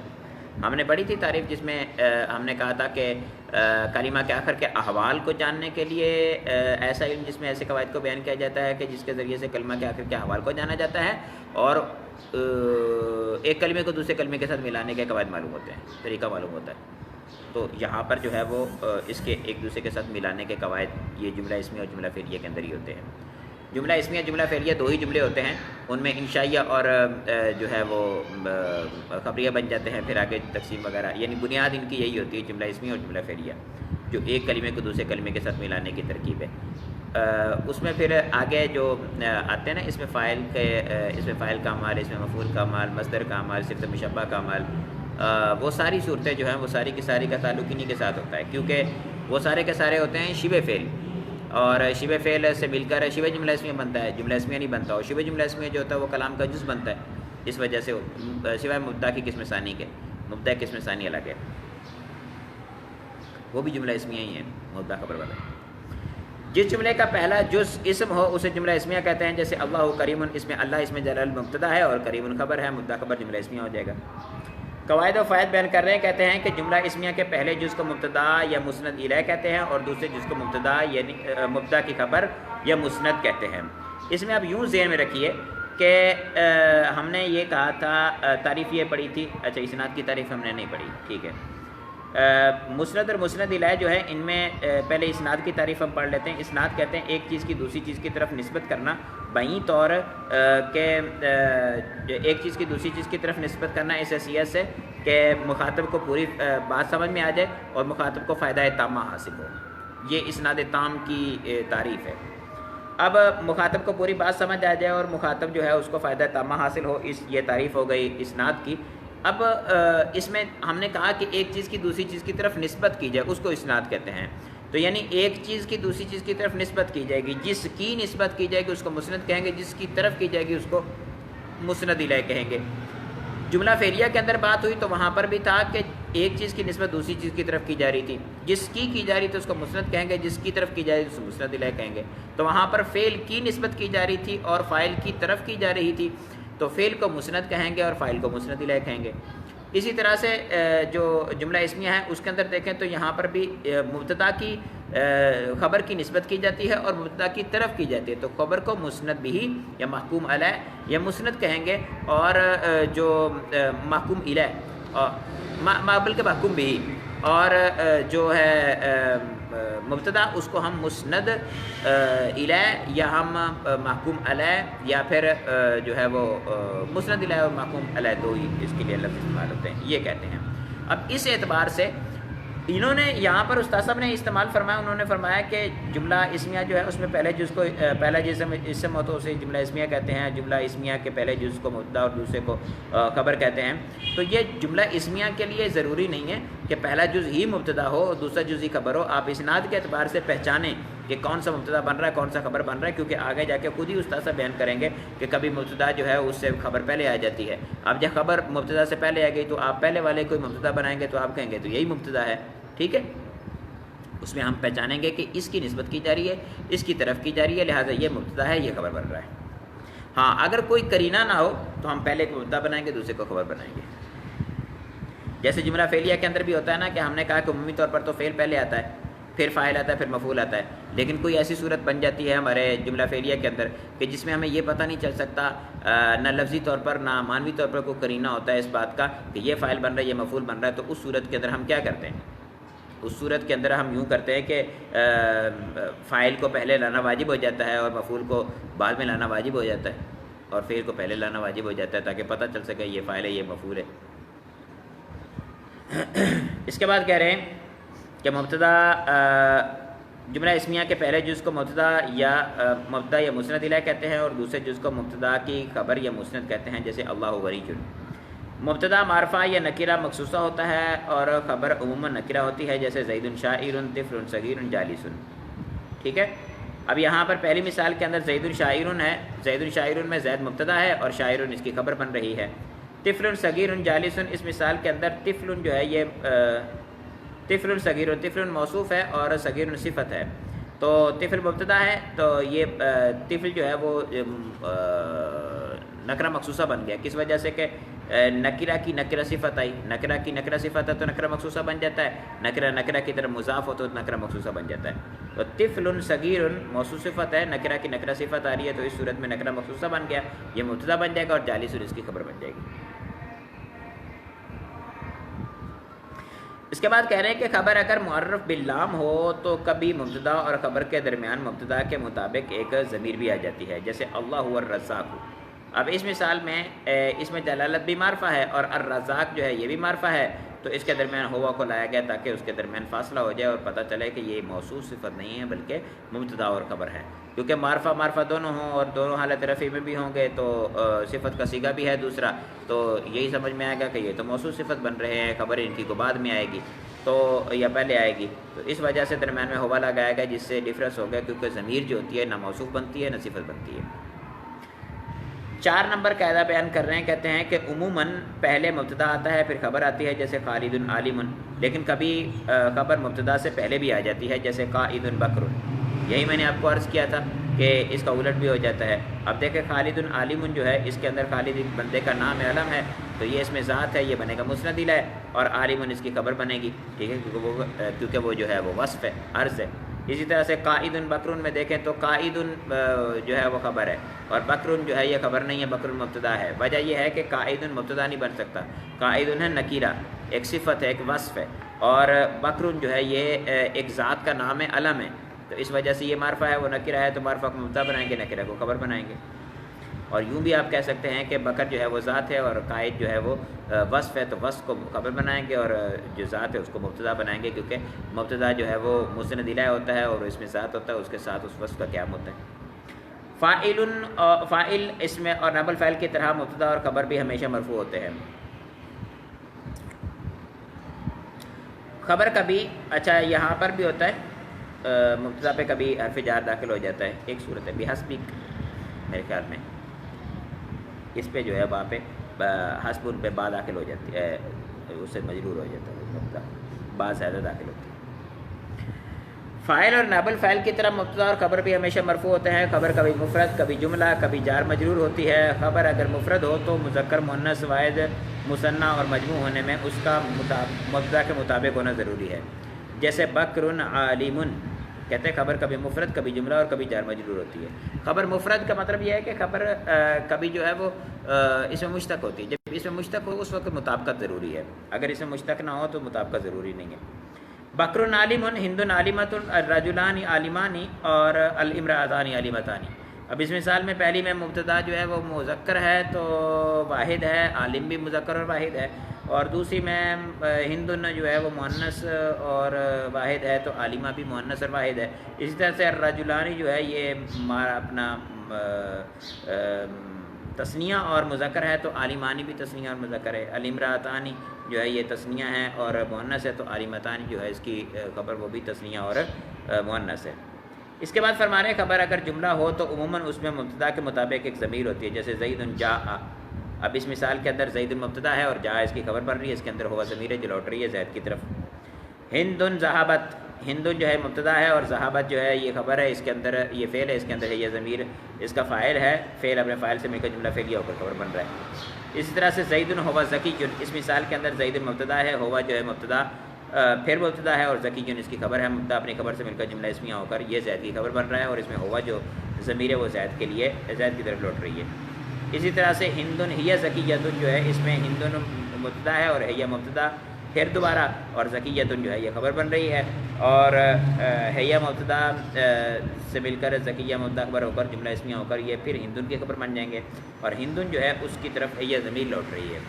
ہم نے پڑھی تھی تعریف جس میں ہم نے کہا تھا کہ کلمہ کے آخر کے احوال کو جاننے کے لیے ایسا علم جس میں ایسے قواعد کو بیان کیا جاتا ہے کہ جس کے ذریعے سے کلمہ کے آخر کے احوال کو جانا جاتا ہے، اور ایک کلمے کو دوسرے کلمے کے ساتھ ملانے کے قواعد معلوم ہوتے ہیں، طریقہ معلوم ہوتا ہے. تو یہاں پر جو ہے وہ اس کے ایک دوسرے کے ساتھ ملانے کے قواعد یہ جملہ اسمیہ اور جملہ فعلیہ کے اندر ہی ہوتے ہیں. جملہ اسمیہ جملہ فعلیہ دو ہی جملے ہوتے ہیں، ان میں انشائیہ اور جو ہے وہ خبریہ بن جاتے ہیں، پھر آگے تقسیم وغیرہ، یعنی بنیاد ان کی یہی ہوتی ہے جملہ اسمیہ اور جملہ فعلیہ، جو ایک کلمے کو دوسرے کلمے کے ساتھ ملانے کی ترکیب ہے. اس میں پھر آگے جو آتے ہیں نا، اس میں فاعل کا مال، اس میں مفعول کا مال، مصدر کا مال، صفت مشبہ کا مال، وہ ساری صورتیں جو ہیں وہ ساری کی ساری کا تعلق انہی کے ساتھ ہوتا ہے، کیونکہ وہ سارے کے سارے ہوتے ہیں شبہ فعل، اور شبہ فعل سے مل کر شبہ جملہ اسمیہ بنتا ہے، جملہ اسمیہ نہیں بنتا. اور شبہ جملہ اسمیہ جو ہوتا ہے وہ کلام کا جز بنتا ہے، اس وجہ سے سوائے مبتدا کی قسم ثانی کے، مبتدا قسم ثانی الگ ہے، وہ بھی جملہ اسمیہ ہی ہے مبتدا خبر والا. جس جملے کا پہلا جز اسم ہو اسے جملہ اسمیہ کہتے ہیں، جیسے اللہ کریم، اس میں اللہ اسم جلال مبتدا ہے اور کریم خبر ہے، مبتدا خبر جملہ اسمیہ ہو جائے گا. قواعد و فوائد بیان کر رہے ہیں، کہتے ہیں کہ جملہ اسمیہ کے پہلے جز کو مبتدا یا مسند الیہ کہتے ہیں، اور دوسرے جز کو مبتدا یعنی مبتدا کی خبر یا مسند کہتے ہیں. اس میں اب یوں ذہن میں رکھیے کہ ہم نے یہ کہا تھا، تعریف یہ پڑھی تھی، اچھا اسناد کی تعریف ہم نے نہیں پڑھی، ٹھیک ہے. مسند اور مسند الیہ جو ہے ان میں پہلے اسناد کی تعریف ہم پڑھ لیتے ہیں. اسناد کہتے ہیں ایک چیز کی دوسری چیز کی طرف نسبت کرنا، بعین طور کہ ایک چیز کی دوسری چیز کی طرف نسبت کرنا اس حیثیت سے کہ مخاطب کو پوری بات سمجھ میں آ جائے اور مخاطب کو فائدہ تامہ حاصل ہو. یہ اسناد تام کی تعریف ہے. اب مخاطب کو پوری بات سمجھ آ جائے اور مخاطب جو ہے اس کو فائدہ تامہ حاصل ہو، یہ تعریف ہو گئی اسناد کی. اب اس میں ہم نے کہا کہ ایک چیز کی دوسری چیز کی طرف نسبت کی جائے، اس کو اسناد کہتے ہیں. تو یعنی ایک چیز کی دوسری چیز کی طرف نسبت کی جائے گی، جس کی نسبت کی جائے گی اس کو مسند کہیں گے، جس کی طرف کی جائے گی اس کو مسند الیہ کہیں گے. جملہ فعلیہ کے اندر بات ہوئی تو وہاں پر بھی تھا کہ ایک چیز کی نسبت دوسری چیز کی طرف کی جا رہی تھی، جس کی جا رہی تھی اس کو مسند کہیں گے، جس کی طرف کی جا رہی تھی اس کو مسند الیہ کہیں گے. تو وہاں پر فعل کی نسبت کی جا رہی تھی اور فاعل کی طرف کی جا رہی تھی، تو فعل کو مسند کہیں گے اور فاعل کو مسند الیہ کہیں گے. اسی طرح سے جو جملہ اسمیہ ہے اس کے اندر دیکھیں تو یہاں پر بھی مبتدا کی خبر کی نسبت کی جاتی ہے اور مبتدا کی طرف کی جاتی ہے. تو خبر کو مسند بھی یا محکوم علیہ یا مسند کہیں گے، اور جو محکوم الیہ بلکہ محکوم بھی، اور جو ہے مبتدا اس کو ہم مسند الیہ یا ہم محکوم علیہ یا پھر جو ہے وہ مسند الیہ اور محکوم علیہ دو ہی اس کے لیے لفظ استعمال ہوتے ہیں، یہ کہتے ہیں. اب اس اعتبار سے انہوں نے یہاں پر استاد صاحب نے استعمال فرمایا، انہوں نے فرمایا کہ جملہ اسمیہ جو ہے اس میں پہلے جز کو پہلا جز اسم ہو تو اسے جملہ اسمیہ کہتے ہیں، جملہ اسمیہ کے پہلے جز کو مبتدا اور دوسرے کو خبر کہتے ہیں. تو یہ جملہ اسمیہ کے لیے ضروری نہیں ہے کہ پہلا جز ہی مبتدا ہو اور دوسرا جز ہی خبر ہو. آپ اسناد کے اعتبار سے پہچانیں کہ کون سا مبتدا بن رہا ہے کون سا خبر بن رہا ہے، کیونکہ آگے جا کے خود ہی استاد صاحب بیان کریں گے کہ کبھی مبتدا جو ہے اس سے خبر پہلے آ جاتی ہے. اب جب خبر مبتدا سے پہلے آ گئی تو آپ پہلے والے کوئی مبتدا بنائیں گے تو آپ کہیں گے تو یہی مبتدا ہے، ٹھیک ہے. اس میں ہم پہچانیں گے کہ اس کی نسبت کی جا رہی ہے، اس کی طرف کی جا رہی ہے، لہٰذا یہ مبتدا ہے، یہ خبر بن رہا ہے. ہاں اگر کوئی قرینہ نہ ہو تو ہم پہلے کو مبتدا بنائیں گے دوسرے کو خبر بنائیں گے. جیسے جملہ فعلیہ کے اندر بھی ہوتا ہے نا کہ ہم نے کہا کہ عمومی طور پر تو فعل پہلے آتا ہے، پھر فاعل آتا ہے، پھر مفعول آتا ہے. لیکن کوئی ایسی صورت بن جاتی ہے ہمارے جملہ فعلیہ کے اندر کہ جس میں ہمیں یہ پتہ نہیں چل سکتا، نہ لفظی طور پر نہ معنوی طور پر کوئی قرینہ ہوتا ہے اس بات کا کہ یہ فاعل بن رہا ہے یہ مفعول بن رہا ہے. تو اس صورت کے اندر ہم کیا کرتے ہیں؟ اس صورت کے اندر ہم یوں کرتے ہیں کہ فاعل کو پہلے لانا واجب ہو جاتا ہے اور مفعول کو بعد میں لانا واجب ہو جاتا ہے، اور فعل کو پہلے لانا واجب ہو جاتا ہے تاکہ پتہ چل سکے یہ فاعل ہے یہ مفعول ہے. اس کے بعد کہہ رہے ہیں کہ مبتدا جملہ اسمیہ کے پہلے جز کو مبتدا یا مسند الیہ کہتے ہیں اور دوسرے جز کو مبتدا کی خبر یا مسند کہتے ہیں. جیسے اللہ غنی. مبتدا معرفہ یا نکرہ مخصوصہ ہوتا ہے اور خبر عموماً نکرہ ہوتی ہے، جیسے زید شاعر طفل صغیر جالس. ٹھیک ہے. اب یہاں پر پہلی مثال کے اندر زید شاعر ہے، زید شاعر میں زید مبتدا ہے اور شاعر اس کی خبر بن رہی ہے. طفل صغیر جالس، اس مثال کے اندر طفل جو ہے یہ طفل صغیر، طفل موصوف ہے اور صغیر صفت ہے. تو طفل مبتدا ہے تو یہ طفل جو ہے وہ نکرہ مخصوصہ بن گیا. کس وجہ سے کہ نکرہ کی نکرہ صفت آئی، نکرہ کی نکرہ صفت ہے تو نکرہ مخصوصہ بن جاتا ہے، نکرہ نکرہ کی طرف مضاف ہو تو نکرہ مخصوصہ بن جاتا ہے. تو طفل صغیر موصوف صفت ہے، نکرہ کی نکرہ صفت آ رہی ہے تو اس صورت میں نکرہ مخصوصہ بن گیا، یہ مبتدا بن جائے گا اور جالس اس کی خبر بن جائے گی. اس کے بعد کہہ رہے ہیں کہ خبر اگر معرف باللام ہو تو کبھی مبتدا اور خبر کے درمیان مبتدا کے مطابق ایک ضمیر بھی آ جاتی ہے، جیسے اللہ هو الرزاق. اب اس مثال میں اس میں جلالت بھی معرفہ ہے اور الرزاق جو ہے یہ بھی معرفہ ہے، تو اس کے درمیان ہوا کو لایا گیا تاکہ اس کے درمیان فاصلہ ہو جائے اور پتہ چلے کہ یہ موصوف صفت نہیں ہے بلکہ مبتدا اور خبر ہے. کیونکہ معرفہ دونوں ہوں اور دونوں حالت رفع میں بھی ہوں گے تو صفت کا صیغہ بھی ہے دوسرا، تو یہی سمجھ میں آئے گا کہ یہ تو موصوف صفت بن رہے ہیں، خبر ان کی کو بعد میں آئے گی تو یا پہلے آئے گی، تو اس وجہ سے درمیان میں ہوا لگایا گیا جس سے ڈفرینس ہو گیا، کیونکہ ضمیر جو ہوتی ہے نہ موصوف بنتی ہے نہ صفت بنتی ہے. 4 نمبر قاعدہ بیان کر رہے ہیں، کہتے ہیں کہ عموماً پہلے مبتدا آتا ہے پھر خبر آتی ہے، جیسے خالد عالم، لیکن کبھی خبر مبتدا سے پہلے بھی آ جاتی ہے، جیسے قائد بکر. یہی میں نے آپ کو عرض کیا تھا کہ اس کا الٹ بھی ہو جاتا ہے. اب دیکھیں خالد عالم جو ہے اس کے اندر خالد ایک بندے کا نام ہے، علم ہے، تو یہ اس میں ذات ہے، یہ بنے گا مسند ہے، اور عالم اس کی خبر بنے گی، ٹھیک ہے، کیونکہ وہ جو ہے وہ وصف ہے، عرض ہے. اسی طرح سے قائد بکر میں دیکھیں تو قائد جو ہے وہ خبر ہے اور بکر جو ہے یہ خبر نہیں ہے، بکر مبتدا ہے. وجہ یہ ہے کہ قائد مبتدا نہیں بن سکتا، قائد ہے نکیرہ، ایک صفت ہے، ایک وصف ہے، اور بکر جو ہے یہ ایک ذات کا نام ہے، علم ہے، تو اس وجہ سے یہ معرفہ ہے، وہ نکیرہ ہے تو معرفہ کو مبتدا بنائیں گے، نکیرہ کو خبر بنائیں گے. اور یوں بھی آپ کہہ سکتے ہیں کہ بکر جو ہے وہ ذات ہے اور قائد جو ہے وہ وصف ہے، تو وصف کو خبر بنائیں گے اور جو ذات ہے اس کو مبتدا بنائیں گے، کیونکہ مبتدا جو ہے وہ مسند الیہ ہوتا ہے اور اس میں ذات ہوتا ہے، اس کے ساتھ اس وصف کا قیام ہوتا ہے. فاعل اس میں اور نائب الفاعل کی طرح مبتدا اور خبر بھی ہمیشہ مرفوع ہوتے ہیں. خبر کبھی اچھا یہاں پر بھی ہوتا ہے، مبتدا پہ کبھی حرف جار داخل ہو جاتا ہے، ایک صورت ہے بحسبک، میرے خیال میں اس پہ جو ہے وہاں پہ حسب پہ با داخل ہو جاتی ہے، اس سے مجرور ہو جاتا ہے، مبتدا با زیادہ داخل ہوتی ہے. فاعل اور نائب الفاعل کی طرح مبتدا اور خبر بھی ہمیشہ مرفوع ہوتے ہیں. خبر کبھی مفرد کبھی جملہ کبھی جار مجرور ہوتی ہے. خبر اگر مفرد ہو تو مذکر مؤنث واحد مثنی اور مجموع ہونے میں اس کا مبتدا کے مطابق ہونا ضروری ہے، جیسے بکر عالم. کہتے ہیں خبر کبھی مفرد کبھی جملہ اور کبھی جار مجرور ہوتی ہے. خبر مفرد کا مطلب یہ ہے کہ خبر کبھی جو ہے وہ اس میں مشتق ہوتی ہے، جب اس میں مشتق ہو اس وقت مطابقت ضروری ہے، اگر اس میں مشتق نہ ہو تو مطابقت ضروری نہیں ہے. بکر عالم، ہند عالمۃ، الرجلان عالمان اور الامرأتان عالمتان. اب اس مثال میں پہلی میں مبتدا جو ہے وہ مذکر ہے تو واحد ہے، عالم بھی مذکر اور واحد ہے، اور دوسری میں ہند جو ہے وہ مؤنث اور واحد ہے تو عالمہ بھی مؤنث اور واحد ہے. اسی طرح سے الرجلان جو ہے یہ اپنا تثنیہ اور مذکر ہے تو عالمانی بھی تثنیہ اور مذکر ہے. الامرأتان جو ہے یہ تثنیہ ہے اور مؤنث ہے تو عالمتان جو ہے اس کی خبر وہ بھی تثنیہ اور مؤنث ہے. اس کے بعد فرما رہے ہیں خبر اگر جملہ ہو تو عموماً اس میں مبتدا کے مطابق ایک ضمیر ہوتی ہے، جیسے زید جاء. اب اس مثال کے اندر زید مبتدا ہے اور جاء اس کی خبر بن رہی ہے، اس کے اندر ہوا ضمیر ہے جو لوٹ رہی ہے زید کی طرف. ہند ذہبت، ہند جو ہے مبتدا ہے اور ذہبت جو ہے یہ خبر ہے، اس کے اندر یہ فعل ہے، اس کے اندر ہے یہ ضمیر، اس کا فاعل ہے، فعل اپنے فاعل سے مل کر جملہ فعلیہ ہو کر خبر بن رہا ہے. اسی طرح سے زید ہوا ذکی، اس مثال کے اندر زید مبتدا ہے، ہوا جو ہے مبتدا پھر مبتدا ہے اور ذکی اس کی خبر ہے، مبتدا اپنی خبر سے مل کر جملہ اسمیہ ہو کر یہ زید کی خبر بن رہا ہے اور اس میں ہوا جو ضمیر ہے وہ زید کے لیے زید کی طرف لوٹ رہی ہے. اسی طرح سے ہندن ہی ذکیۃ جو ہے اس میں ہندن مبتدا ہے اور ہے مبتدا پھر دوبارہ اور ذکیۃ جو ہے یہ خبر بن رہی ہے، اور ہے مبتدا سے مل کر ذکیہ مبتدا خبر ہو کر جملہ اسمیہ ہو کر یہ پھر ہندن کی خبر بن جائیں گے، اور ہندن جو ہے اس کی طرف ہے ضمیر لوٹ رہی ہے.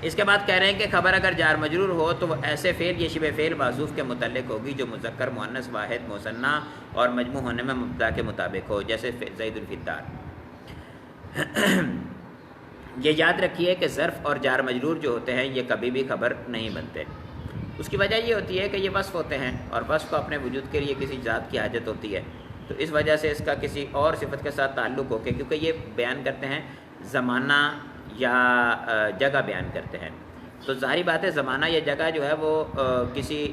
اس کے بعد کہہ رہے ہیں کہ خبر اگر جار مجرور ہو تو وہ ایسے فعل یہ شبہ فعل معذوف کے متعلق ہوگی جو مذکر مؤنث واحد مثنی اور مجموع ہونے میں مبتدا کے مطابق ہو، جیسے زید فی الدار. یہ یاد رکھیے کہ ظرف اور جار مجرور جو ہوتے ہیں یہ کبھی بھی خبر نہیں بنتے. اس کی وجہ یہ ہوتی ہے کہ یہ وصف ہوتے ہیں اور وصف کو اپنے وجود کے لیے کسی ذات کی حاجت ہوتی ہے، تو اس وجہ سے اس کا کسی اور صفت کے ساتھ تعلق ہو کے، کیونکہ یہ بیان کرتے ہیں زمانہ یا جگہ بیان کرتے ہیں، تو ظاہری بات ہے زمانہ یا جگہ جو ہے وہ کسی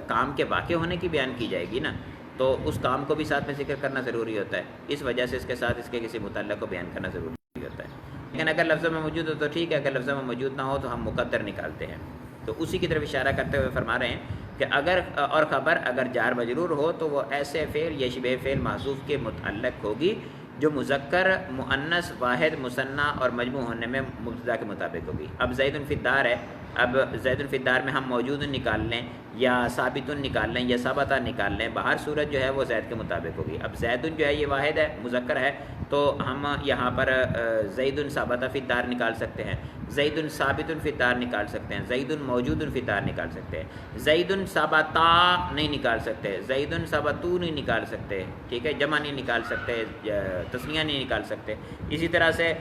کام کے واقع ہونے کی بیان کی جائے گی نا، تو اس کام کو بھی ساتھ میں ذکر کرنا ضروری ہوتا ہے، اس وجہ سے اس کے ساتھ اس کے کسی متعلق کو بیان کرنا ضروری ہوتا ہے. لیکن اگر لفظ میں موجود ہو تو ٹھیک ہے، اگر لفظ میں موجود نہ ہو تو ہم مقدر نکالتے ہیں. تو اسی کی طرف اشارہ کرتے ہوئے فرما رہے ہیں کہ اگر اور خبر اگر جار مجرور ہو تو وہ ایسے فعل یا شبہ فعل محذوف کے متعلق ہوگی جو مذکر، مؤنث، واحد، مثنیٰ اور مجموع ہونے میں مبتدا کے مطابق ہوگی. اب زید فی الدار ہے، اب زید فی الدار میں ہم موجود نکال لیں یا ثابت نکال لیں یا ثابتہ نکال لیں، باہر صورت جو ہے وہ زید کے مطابق ہوگی. اب زید جو ہے یہ واحد ہے، مذکر ہے، تو ہم یہاں پر زید ثابتہ فی الدار نکال سکتے ہیں، زید ثابت فی الدار نکال سکتے ہیں، زید موجود فی الدار نکال سکتے ہیں. زید ثابتا نہیں نکال سکتے، زید ثابتو نہیں نکال سکتے، ٹھیک ہے، جمع نہیں نکال سکتے، تثنیہ نہیں نکال سکتے. اسی طرح سے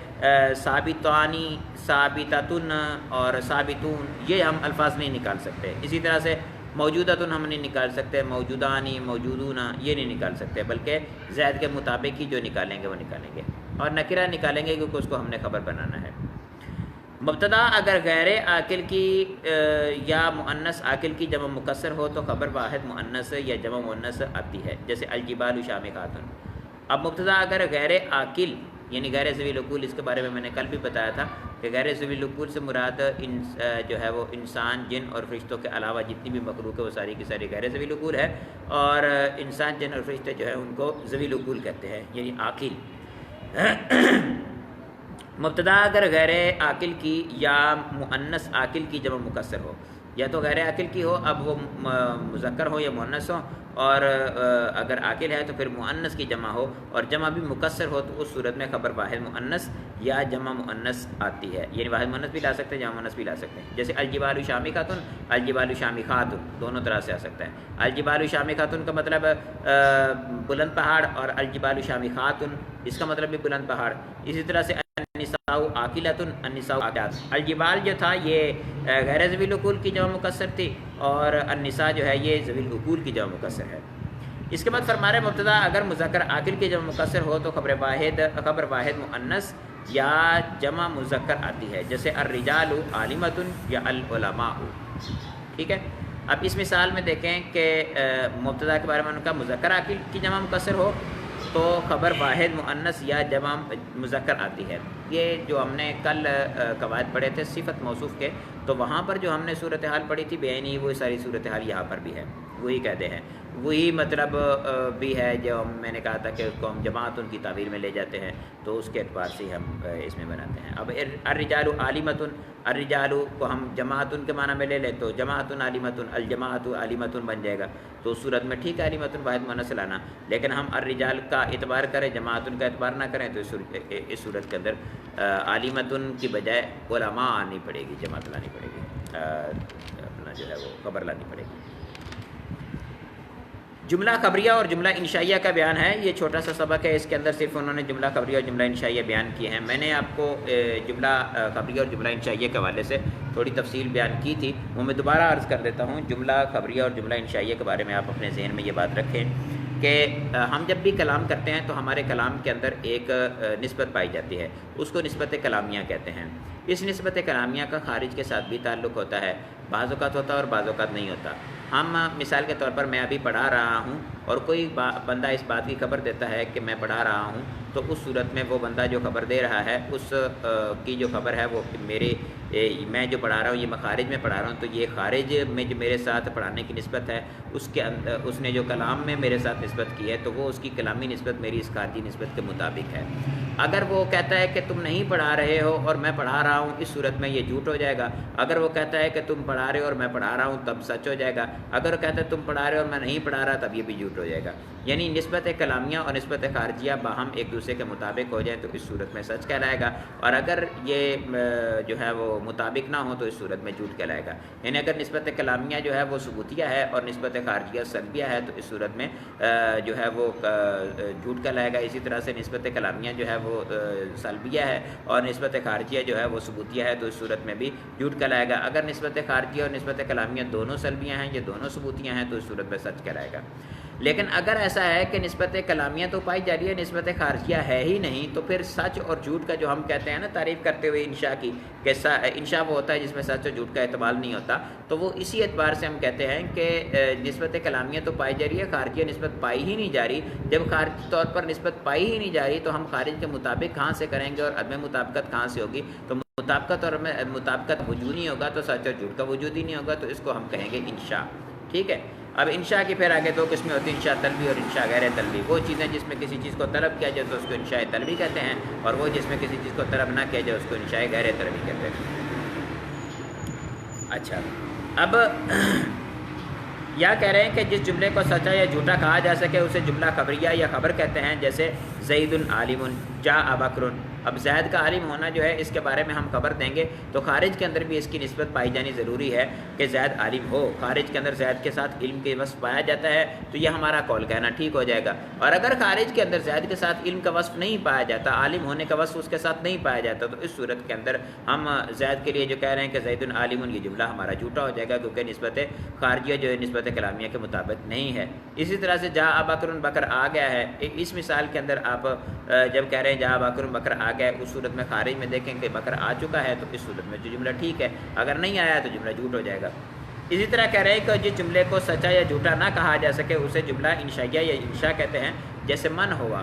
ثابتانی، ثابتتن اور ثابتون یہ ہم الفاظ نہیں نکال سکتے. اسی طرح سے موجودتن ہم نہیں نکال سکتے، موجودانی، موجودون یہ نہیں نکال سکتے، بلکہ زید کے مطابق ہی جو نکالیں گے وہ نکالیں گے. اور نکرہ نکالیں گے کیونکہ اس کو ہم نے خبر بنانا ہے. مبتدا اگر غیر عاقل کی یا مؤنث عاقل کی جمع مکسر ہو تو خبر واحد مؤنث یا جمع مؤنث آتی ہے، جیسے الجبال شامخات. اب مبتدا اگر غیر عاقل یعنی غیر ذوی العقول، اس کے بارے میں نے کل بھی بتایا تھا کہ غیر ذوی العقول سے مراد جو ہے وہ انسان، جن اور فرشتوں کے علاوہ جتنی بھی مخلوق ہے وہ ساری کی ساری غیر ذوی العقول ہے، اور انسان، جن اور فرشتے جو ہے ان کو ذوی العقول کہتے ہیں یعنی عاقل. مبتدا اگر غیر عاقل کی یا مؤنث عاقل کی جمع مکسر ہو، یا تو غیر عاقل کی ہو، اب وہ مذکر ہو یا مؤنث ہو، اور اگر عاقل ہے تو پھر مؤنث کی جمع ہو اور جمع بھی مکسر ہو، تو اس صورت میں خبر واحد مؤنث یا جمع مؤنث آتی ہے. یعنی واحد مؤنث بھی لا سکتے ہیں، جمع مؤنث بھی لا سکتے ہیں. جیسے الجبال شامخات، الجبال شامخات دونوں طرح سے آ سکتا ہے. الجبال شامخات کا مطلب بلند پہاڑ، اور الجبال شامخات اس کا مطلب بھی بلند پہاڑ. اسی طرح سے النساء عاقلۃ، النساء عاقلات. الجبال جو تھا یہ غیر ذوی العقول کی جمع مکسر تھی، اور النساء جو ہے یہ ذوی العقول کی جمع مکسر ہے. اس کے بعد فرما رہے مبتدا اگر مذکر عاقل کی جمع مکسر ہو تو خبر واحد مؤنث یا جمع مذکر آتی ہے، جیسے الرجال عالمۃ یا العلماء. ٹھیک ہے. اب اس مثال میں دیکھیں کہ مبتدا کے بارے میں ان کا مذکر عاقل کی جمع مکسر ہو تو خبر واحد مؤنث یا جمع مذکر آتی ہے. یہ جو ہم نے کل قواعد پڑھے تھے صفت موصوف کے، تو وہاں پر جو ہم نے صورتحال پڑھی تھی بیانی، وہ ساری صورتحال یہاں پر بھی ہے، وہی کہتے ہیں. وہی مطلب بھی ہے جو میں نے کہا تھا کہ اس کو ہم جماعت ان کی تعبیر میں لے جاتے ہیں، تو اس کے اعتبار سے ہم اس میں بناتے ہیں. اب الرجال عالمۃ، الرجال کو ہم جماعت ان کے معنی میں لے لیں تو جماعت عالمۃ، الجماعت عالمۃ بن جائے گا. تو اس صورت میں ٹھیک ہے عالمۃ واحد مؤنث لانا، لیکن ہم الرجال کا اعتبار کریں، جماعت کا اعتبار نہ کریں، تو اس صورت کے اندر عالمۃ کی بجائے علماء آنی پڑے گی، جماعت لانی پڑے گی، اپنا جو ہے وہ خبر لانی پڑے گی. جملہ خبریہ اور جملہ انشائیہ کا بیان ہے. یہ چھوٹا سا سبق ہے، اس کے اندر صرف انہوں نے جملہ خبریہ اور جملہ انشائیہ بیان کیے ہیں. میں نے آپ کو جملہ خبریہ اور جملہ انشائیہ کے حوالے سے تھوڑی تفصیل بیان کی تھی، وہ میں دوبارہ عرض کر دیتا ہوں. جملہ خبریہ اور جملہ انشائیہ کے بارے میں آپ اپنے ذہن میں یہ بات رکھیں کہ ہم جب بھی کلام کرتے ہیں تو ہمارے کلام کے اندر ایک نسبت پائی جاتی ہے، اس کو نسبت کلامیہ کہتے ہیں. اس نسبت کلامیہ کا خارج کے ساتھ بھی تعلق ہوتا ہے، بعض اوقات ہوتا ہے اور بعض اوقات نہیں ہوتا. ہم مثال کے طور پر میں ابھی پڑھا رہا ہوں اور کوئی بندہ اس بات کی خبر دیتا ہے کہ میں پڑھا رہا ہوں، تو اس صورت میں وہ بندہ جو خبر دے رہا ہے اس کی جو خبر ہے وہ میں جو پڑھا رہا ہوں، یہ میں خارج میں پڑھا رہا ہوں، تو یہ خارج میں جو میرے ساتھ پڑھانے کی نسبت ہے اس کے اندر اس نے جو کلام میں میرے ساتھ نسبت کی ہے، تو وہ اس کی کلامی نسبت میری اس خارجی نسبت کے مطابق ہے. اگر وہ کہتا ہے کہ تم نہیں پڑھا رہے ہو اور میں پڑھا رہا ہوں، اس صورت میں یہ جھوٹ ہو جائے گا. اگر وہ کہتا ہے کہ تم پڑھا رہے ہو اور میں پڑھا رہا ہوں، تب سچ ہو جائے گا. اگر وہ کہتا ہے تم پڑھا رہے ہو اور میں نہیں پڑھا رہا، تب یہ بھی جھوٹ ہو جائے گا. یعنی نسبت کلامیہ اور نسبت خارجیہ باہم ایک دوسرے کے مطابق ہو جائیں تو اس صورت میں سچ کہلائے گا، اور اگر یہ جو ہے وہ مطابق نہ ہو تو اس صورت میں جھوٹ کہلائے گا. یعنی اگر نسبت کلامیہ جو ہے وہ ثبوتیہ ہے اور نسبت خارجیہ سلبیہ ہے تو اس صورت میں جو ہے وہ جھوٹ کہلائے گا. اسی طرح سے نسبت کلامیہ جو ہے وہ سلبیہ ہے اور نسبت خارجیہ جو ہے وہ ثبوتیہ ہے تو اس صورت میں بھی جھوٹ کہلائے گا. اگر نسبت خارجیہ اور نسبت کلامیہ دونوں سلبیہ ہیں، یہ دونوں ثبوتیہ ہیں، تو اس صورت میں سچ کہلائے گا. لیکن اگر ایسا ایسا ہے کہ نسبت کلامیہ تو پائی جا رہی ہے، نسبت خارجیہ ہے ہی نہیں، تو پھر سچ اور جھوٹ کا جو ہم کہتے ہیں نا تعریف کرتے ہوئے انشاء کی، کہ انشاء وہ ہوتا ہے جس میں سچ اور جھوٹ کا احتمال نہیں ہوتا، تو وہ اسی اعتبار سے ہم کہتے ہیں کہ نسبت کلامیہ تو پائی جا رہی ہے، خارجیہ نسبت پائی ہی نہیں جا رہی۔ جب خارجی طور پر نسبت پائی ہی نہیں جا رہی تو ہم خارج کے مطابق کہاں سے کریں گے اور عدم مطابقت کہاں سے ہوگی؟ تو مطابقت اور مطابقت وجود نہیں ہوگا تو سچ اور جھوٹ کا وجود ہی نہیں ہوگا، تو اس کو ہم کہیں گے انشاء، ٹھیک ہے۔ اب انشاء کی پھر آگے دو قسمیں ہوتی ہیں، انشاء طلبی اور انشاء غیر طلبی۔ وہ چیزیں جس میں کسی چیز کو طلب کیا جائے تو اس کو انشاء طلبی کہتے ہیں، اور وہ جس میں کسی چیز کو طلب نہ کیا جائے اس کو انشاء غیر طلبی کہتے ہیں۔ اچھا، اب یا کہہ رہے ہیں کہ جس جملے کو سچا یا جھوٹا کہا جا سکے اسے جملہ خبریہ یا خبر کہتے ہیں، جیسے زید عالم، جاء بکر۔ اب زید کا عالم ہونا جو ہے اس کے بارے میں ہم خبر دیں گے تو خارج کے اندر بھی اس کی نسبت پائی جانی ضروری ہے کہ زید عالم ہو، خارج کے اندر زید کے ساتھ علم کے وصف پایا جاتا ہے تو یہ ہمارا قول کہنا ٹھیک ہو جائے گا۔ اور اگر خارج کے اندر زید کے ساتھ علم کا وصف نہیں پایا جاتا، عالم ہونے کا وصف اس کے ساتھ نہیں پایا جاتا، تو اس صورت کے اندر ہم زید کے لیے جو کہہ رہے ہیں کہ زید عالم، یہ جملہ ہمارا جھوٹا ہو جائے گا، کیونکہ نسبت خارجیہ جو ہے نسبت کلامیہ کے مطابق نہیں ہے۔ اسی طرح سے جاء بکر، بکر آ گیا ہے، اس مثال کے اندر آپ جب کہہ رہے ہیں جاء بکر، بکر آ گیا ہے، اس صورت میں خارج میں دیکھیں کہ بکر آ چکا ہے تو اس صورت میں جو جملہ ٹھیک ہے، اگر نہیں آیا تو جملہ جھوٹ ہو جائے گا۔ اسی طرح کہہ رہے ہیں کہ جس جملے کو سچا یا جھوٹا نہ کہا جا سکے اسے جملہ انشائیہ یا انشاء کہتے ہیں، جیسے من ہوا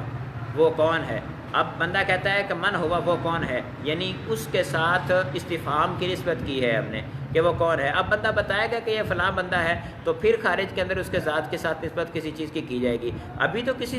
وہ کون ہے۔ اب بندہ کہتا ہے کہ من ہوا وہ کون ہے، یعنی اس کے ساتھ استفہام کی نسبت کی ہے ہم نے کہ وہ کون ہے۔ اب بندہ بتائے گا کہ یہ فلاں بندہ ہے تو پھر خارج کے اندر اس کے ذات کے ساتھ نسبت کسی چیز کی جائے گی۔ ابھی تو اس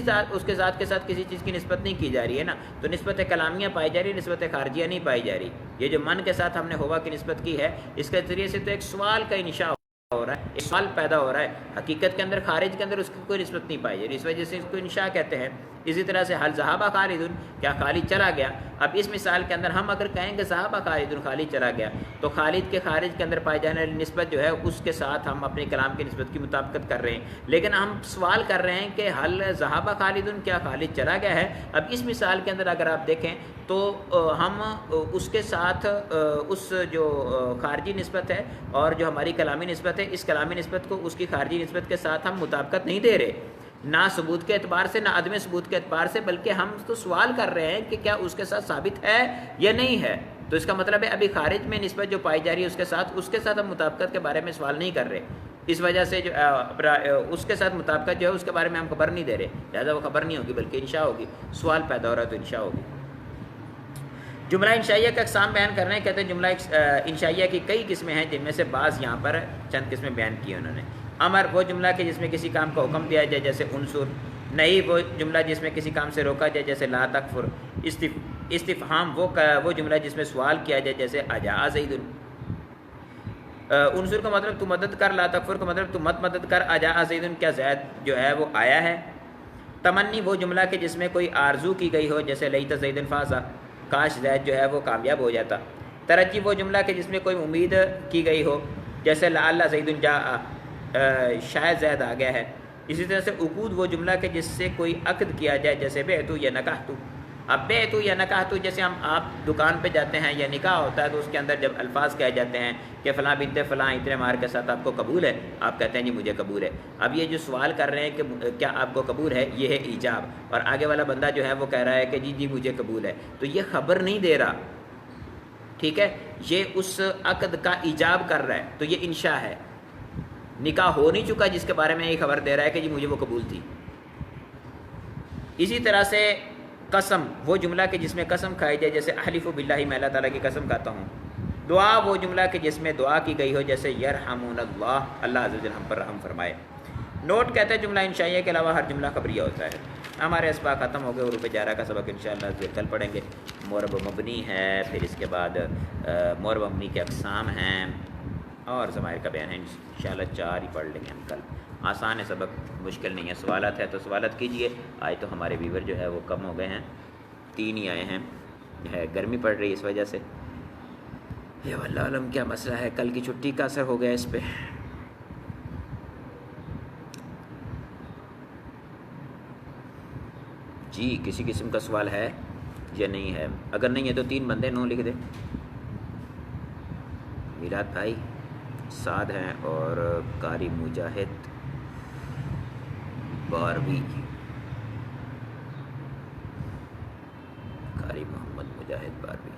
کے ذات کے ساتھ کسی چیز کی نسبت نہیں کی جا رہی ہے نا، تو نسبت کلامیہ پائی جا رہی ہے، نسبت خارجیہ نہیں پائی جا رہی۔ یہ جو من کے ساتھ ہم نے ہوا کی نسبت کی ہے، اس کے ذریعے سے تو ایک سوال کا انشاء ہو رہا ہے، ایک سوال پیدا ہو رہا ہے، حقیقت کے اندر خارج کے اندر اس کی کوئی نسبت نہیں پائی جا رہی، اس وجہ سے اس کو انشاء کہتے ہیں۔ اسی طرح سے حل ذہب خالد، کیا خالد چلا گیا۔ اب اس مثال کے اندر ہم اگر کہیں کہ ذہب خالد، خالد چلا گیا، تو خالد کے خارج کے اندر پائے جانے والی نسبت جو ہے اس کے ساتھ ہم اپنے کلام کی نسبت کی مطابقت کر رہے ہیں، لیکن ہم سوال کر رہے ہیں کہ حل ذہب خالد، کیا خالد چلا گیا ہے۔ اب اس مثال کے اندر اگر آپ دیکھیں تو ہم اس کے ساتھ اس جو خارجی نسبت ہے اور جو ہماری کلامی نسبت ہے، اس کلامی نسبت کو اس کی خارجی نسبت کے ساتھ ہم مطابقت نہیں دے رہے، نہ ثبوت کے اعتبار سے نہ عدم ثبوت کے اعتبار سے، بلکہ ہم تو سوال کر رہے ہیں کہ کیا اس کے ساتھ ثابت ہے یا نہیں ہے۔ تو اس کا مطلب ہے ابھی خارج میں نسبت جو پائی جا رہی ہے اس کے ساتھ ہم مطابقت کے بارے میں سوال نہیں کر رہے، اس وجہ سے جو اس کے ساتھ مطابقت جو ہے اس کے بارے میں ہم خبر نہیں دے رہے، لہٰذا وہ خبر نہیں ہوگی بلکہ انشاء ہوگی، سوال پیدا ہو رہا ہے تو انشاء ہوگی۔ جملہ انشائیہ کا اقسام بیان کر رہے ہیں، کہتے ہیں جملہ انشائیہ کی کئی قسمیں ہیں، جن میں سے بعض یہاں پر چند قسمیں بیان کی انہوں نے۔ امر وہ جملہ کہ جس میں کسی کام کا حکم دیا جائے جیسے انصر، نہیں وہ جملہ جس میں کسی کام سے روکا جائے جیسے لا تکفر، استفہام وہ جملہ جس میں سوال کیا جائے جیسے اجاء زید۔ انصر کا مطلب تو مدد کر، لا تکفر کا مطلب تو مت مدد کر، اجاء زید کیا زید جو ہے وہ آیا ہے۔ تمنی وہ جملہ کہ جس میں کوئی آرزو کی گئی ہو جیسے لیت زید فاز، کاش زید جو ہے وہ کامیاب ہو جاتا۔ ترجی وہ جملہ کہ جس میں کوئی امید کی گئی ہو جیسے لعل زید جاء، شاید زید آ گیا ہے۔ اسی طرح سے عقود وہ جملہ کہ جس سے کوئی عقد کیا جائے جیسے بعت یا نکحت۔ اب بعت یا نکحت جیسے آپ دکان پہ جاتے ہیں یا نکاح ہوتا ہے تو اس کے اندر جب الفاظ کہے جاتے ہیں کہ فلاں بنت فلاں اتنے مہر کے ساتھ آپ کو قبول ہے، آپ کہتے ہیں جی مجھے قبول ہے۔ اب یہ جو سوال کر رہے ہیں کہ کیا آپ کو قبول ہے، یہ ہے ایجاب، اور آگے والا بندہ جو ہے وہ کہہ رہا ہے کہ جی جی مجھے قبول ہے، تو یہ خبر نہیں دے رہا، ٹھیک ہے، یہ اس عقد کا ایجاب کر رہا ہے، تو یہ انشاء ہے، نکاح ہو نہیں چکا جس کے بارے میں یہ خبر دے رہا ہے کہ جی مجھے وہ قبول تھی۔ اسی طرح سے قسم وہ جملہ کہ جس میں قسم کھائی جائے جیسے احلف باللہ میں اللہ تعالیٰ کی قسم کھاتا ہوں۔ دعا وہ جملہ کہ جس میں دعا کی گئی ہو جیسے یرحمون اللہ، اللہ عز و جل ہم پر رحم فرمائے۔ نوٹ کہتے ہیں جملہ انشائیہ کے علاوہ ہر جملہ خبریہ ہوتا ہے۔ ہمارے اسباق ختم ہو گئے، حروف جارہ کا سبق انشاءاللہ کل پڑھیں گے۔ معرب مبنی ہے، پھر اس کے بعد معرب مبنی کے اقسام ہیں اور ضمائر کا بیان ہے، انشاءاللہ 4 ہی پڑھ لیں گے ہم کل۔ آسان ہے سبق، مشکل نہیں ہے۔ سوالات ہے تو سوالات کیجئے، آج تو ہمارے ویور جو ہے وہ کم ہو گئے ہیں، 3 ہی آئے ہیں، گرمی پڑ رہی ہے اس وجہ سے، یہ واللہ علم کیا مسئلہ ہے، کل کی چھٹی کا اثر ہو گیا اس پہ۔ جی کسی قسم کا سوال ہے یا نہیں ہے؟ اگر نہیں ہے تو 3 بندے نو لکھ دیں۔ میرات بھائی سعد ہیں اور قاری مجاہد 12ویں۔ مجاہد باروی.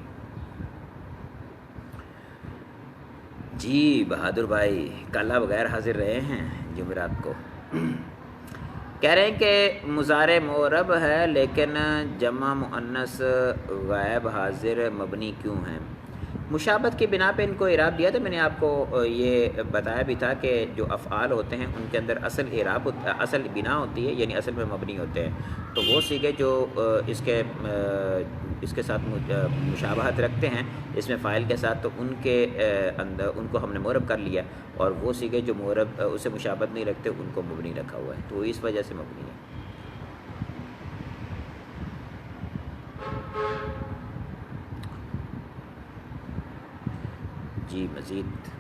جی بہادر بھائی کل آپ غیر حاضر رہے ہیں جمعرات کو. کہہ رہے ہیں کہ مضارع معرب ہے لیکن جمع مؤنث غائب حاضر مبنی کیوں ہیں؟ مشابہت کی بنا پہ ان کو اعراب دیا تھا. میں نے آپ کو یہ بتایا بھی تھا کہ جو افعال ہوتے ہیں ان کے اندر اصل اعراب اصل بنا ہوتی ہے، یعنی اصل میں مبنی ہوتے ہیں. تو وہ صیغے جو اس کے ساتھ مشابہت رکھتے ہیں اس میں فاعل کے ساتھ، تو ان کے اندر ان کو ہم نے معرب کر لیا، اور وہ صیغے جو معرب اسے مشابہت نہیں رکھتے ان کو مبنی رکھا ہوا ہے، تو اس وجہ سے مبنی ہے. جی مزید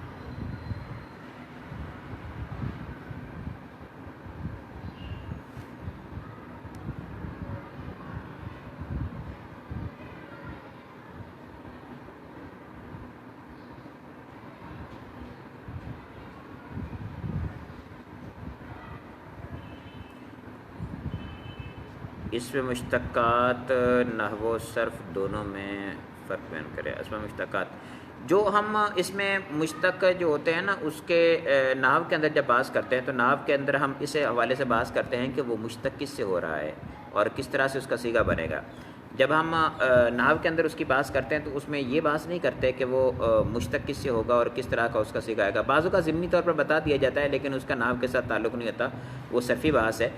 اس میں مشتقات نحو و صرف دونوں میں فرق بیان کریں. اس میں مشتقات جو ہم اس میں مشتق جو ہوتے ہیں نا، اس کے نحو کے اندر جب بحث کرتے ہیں تو نحو کے اندر ہم اس حوالے سے بحث کرتے ہیں کہ وہ مشتق کس سے ہو رہا ہے اور کس طرح سے اس کا صیغہ بنے گا. جب ہم نحو کے اندر اس کی بحث کرتے ہیں تو اس میں یہ بحث نہیں کرتے کہ وہ مشتق کس سے ہوگا اور کس طرح کا اس کا صیغہ آئے گا. بعضوں کا ضمنی طور پر بتا دیا جاتا ہے لیکن اس کا نحو کے ساتھ تعلق نہیں ہوتا، وہ صرفی بحث ہے.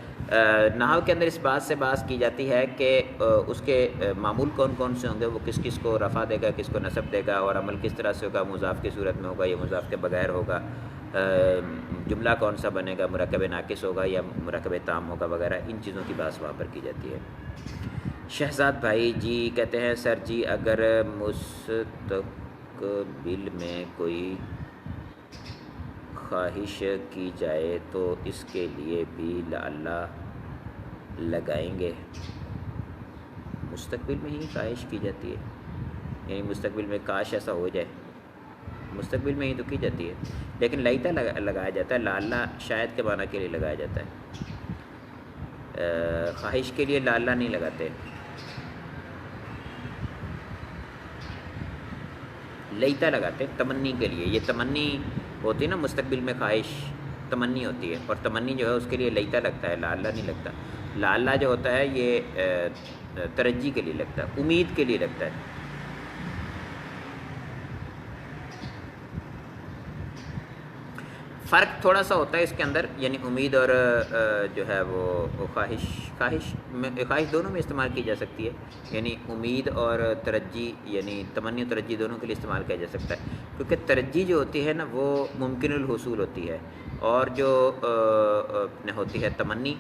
نحو کے اندر اس بات سے بحث کی جاتی ہے کہ اس کے معمول کون کون سے ہوں گے، وہ کس کس کو رفع دے گا، کس کو نصب دے گا، اور عمل کس طرح سے ہوگا، مضاف کی صورت میں ہوگا یا مضاف کے بغیر ہوگا، جملہ کون سا بنے گا، مرکب ناقص ہوگا یا مرکب تام ہوگا وغیرہ. ان چیزوں کی بحث وہاں پر کی جاتی ہے. شہزاد بھائی جی کہتے ہیں سر جی اگر مستقبل میں کوئی خواہش کی جائے تو اس کے لیے بھی لعلہ لگائیں گے. مستقبل میں ہی خواہش کی جاتی ہے، یعنی مستقبل میں کاش ایسا ہو جائے، مستقبل میں ہی تو کی جاتی ہے. لیکن لیتا لگایا جاتا ہے، لعلہ شاید کے معنی کے لیے لگایا جاتا ہے. خواہش کے لیے لعلہ نہیں لگاتے، لیتا لگاتے تمنی کے لیے. یہ تمنی ہوتی ہے نا، مستقبل میں خواہش تمنی ہوتی ہے، اور تمنی جو ہے اس کے لیے لیتا لگتا ہے، لعلہ نہیں لگتا. لعلہ جو ہوتا ہے یہ ترجی کے لیے لگتا ہے، امید کے لیے لگتا ہے. فرق تھوڑا سا ہوتا ہے اس کے اندر، یعنی امید اور جو ہے وہ خواہش دونوں میں استعمال کی جا سکتی ہے. یعنی امید اور ترجی، یعنی تمنی و ترجی دونوں کے لیے استعمال کیا جا سکتا ہے. کیونکہ ترجی جو ہوتی ہے نا وہ ممکن الحصول ہوتی ہے، اور جو ہوتی ہے تمنی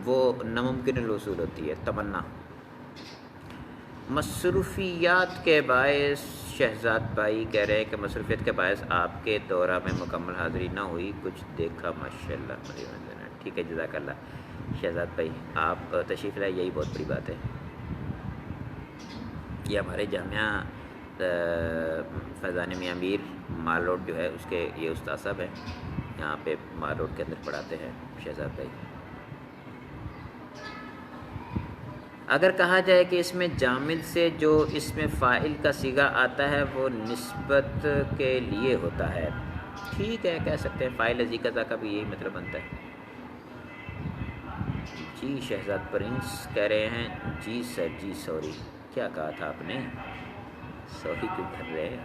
وہ ناممکن الحصول ہوتی ہے، تمنا. مصروفیات کے باعث شہزاد بھائی کہہ رہے ہیں کہ مصروفیت کے باعث آپ کے دورہ میں مکمل حاضری نہ ہوئی، کچھ دیکھا ماشاء اللہ. ٹھیک ہے جزاک اللہ شہزاد بھائی، آپ تشریف لائے، یہی بہت بڑی بات ہے. یہ ہمارے جامعہ فیضان میاں میر مال روڈ جو ہے اس کے یہ استاد صاحب ہیں، یہاں پہ مال روڈ کے اندر پڑھاتے ہیں شہزاد بھائی. اگر کہا جائے کہ اس میں جامد سے جو اس میں فاعل کا صیغہ آتا ہے وہ نسبت کے لیے ہوتا ہے، ٹھیک ہے کہہ سکتے ہیں. فاعل ذی قضا کا بھی یہی مطلب بنتا ہے. جی شہزاد پرنس کہہ رہے ہیں جی سر جی سوری. کیا کہا تھا آپ نے؟ سوری کیوں کر رہے ہیں؟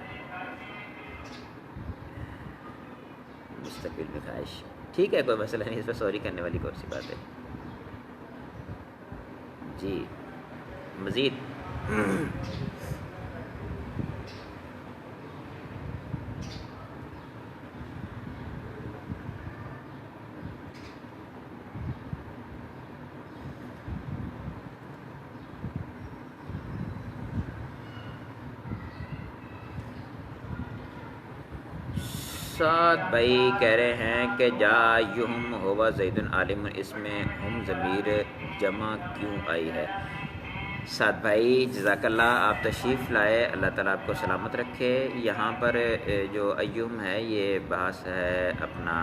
مستقبل میں خواہش، ٹھیک ہے کوئی مسئلہ نہیں، اس پہ سوری کرنے والی کون سی بات ہے. جی مزید سعد بھائی کہہ رہے ہیں کہ جا یہم ہوا زید عالم، اس میں ہم ضمیر جمع کیوں آئی ہے؟ سعد بھائی جزاک اللہ، آپ تشریف لائے، اللہ تعالیٰ آپ کو سلامت رکھے. یہاں پر جو ایوم ہے یہ بحث ہے اپنا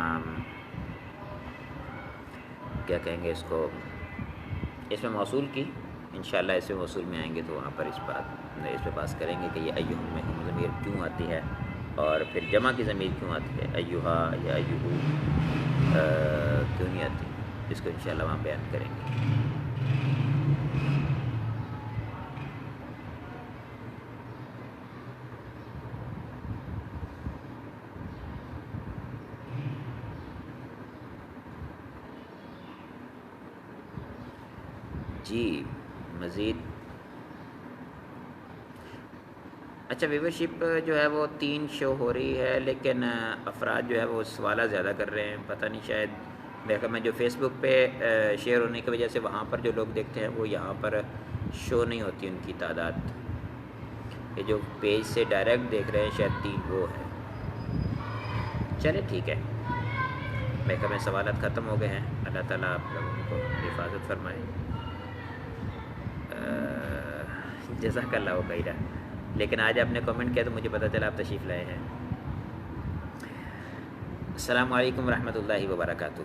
کیا کہیں گے اس کو، اس میں موصول کی انشاءاللہ اس میں موصول میں آئیں گے تو وہاں پر اس پہ بات کریں گے کہ یہ ایہم میں ضمیر کیوں آتی ہے اور پھر جمع کی ضمیر کیوں آتی ہے، ایہا یا ایہو کیوں نہیں آتی، اس کو انشاءاللہ وہاں بیان کریں گے۔ جی مزید اچھا، ویورشپ جو ہے وہ 3 شو ہو رہی ہے، لیکن افراد جو ہے وہ سوالات زیادہ کر رہے ہیں، پتہ نہیں شاید میں جو فیس بک پہ شیئر ہونے کی وجہ سے وہاں پر جو لوگ دیکھتے ہیں وہ یہاں پر شو نہیں ہوتی ان کی تعداد، یہ جو پیج سے ڈائریکٹ دیکھ رہے ہیں شاید 3 وہ ہے۔ چلے ٹھیک ہے، میں سوالات ختم ہو گئے ہیں، اللہ تعالیٰ آپ لوگوں کو حفاظت فرمائے۔ جزاک اللہ خیرہ، لیکن آج آپ نے کامنٹ کیا تو مجھے پتہ چلا آپ تشریف لائے ہیں۔ السلام علیکم ورحمۃ اللہ وبرکاتہ۔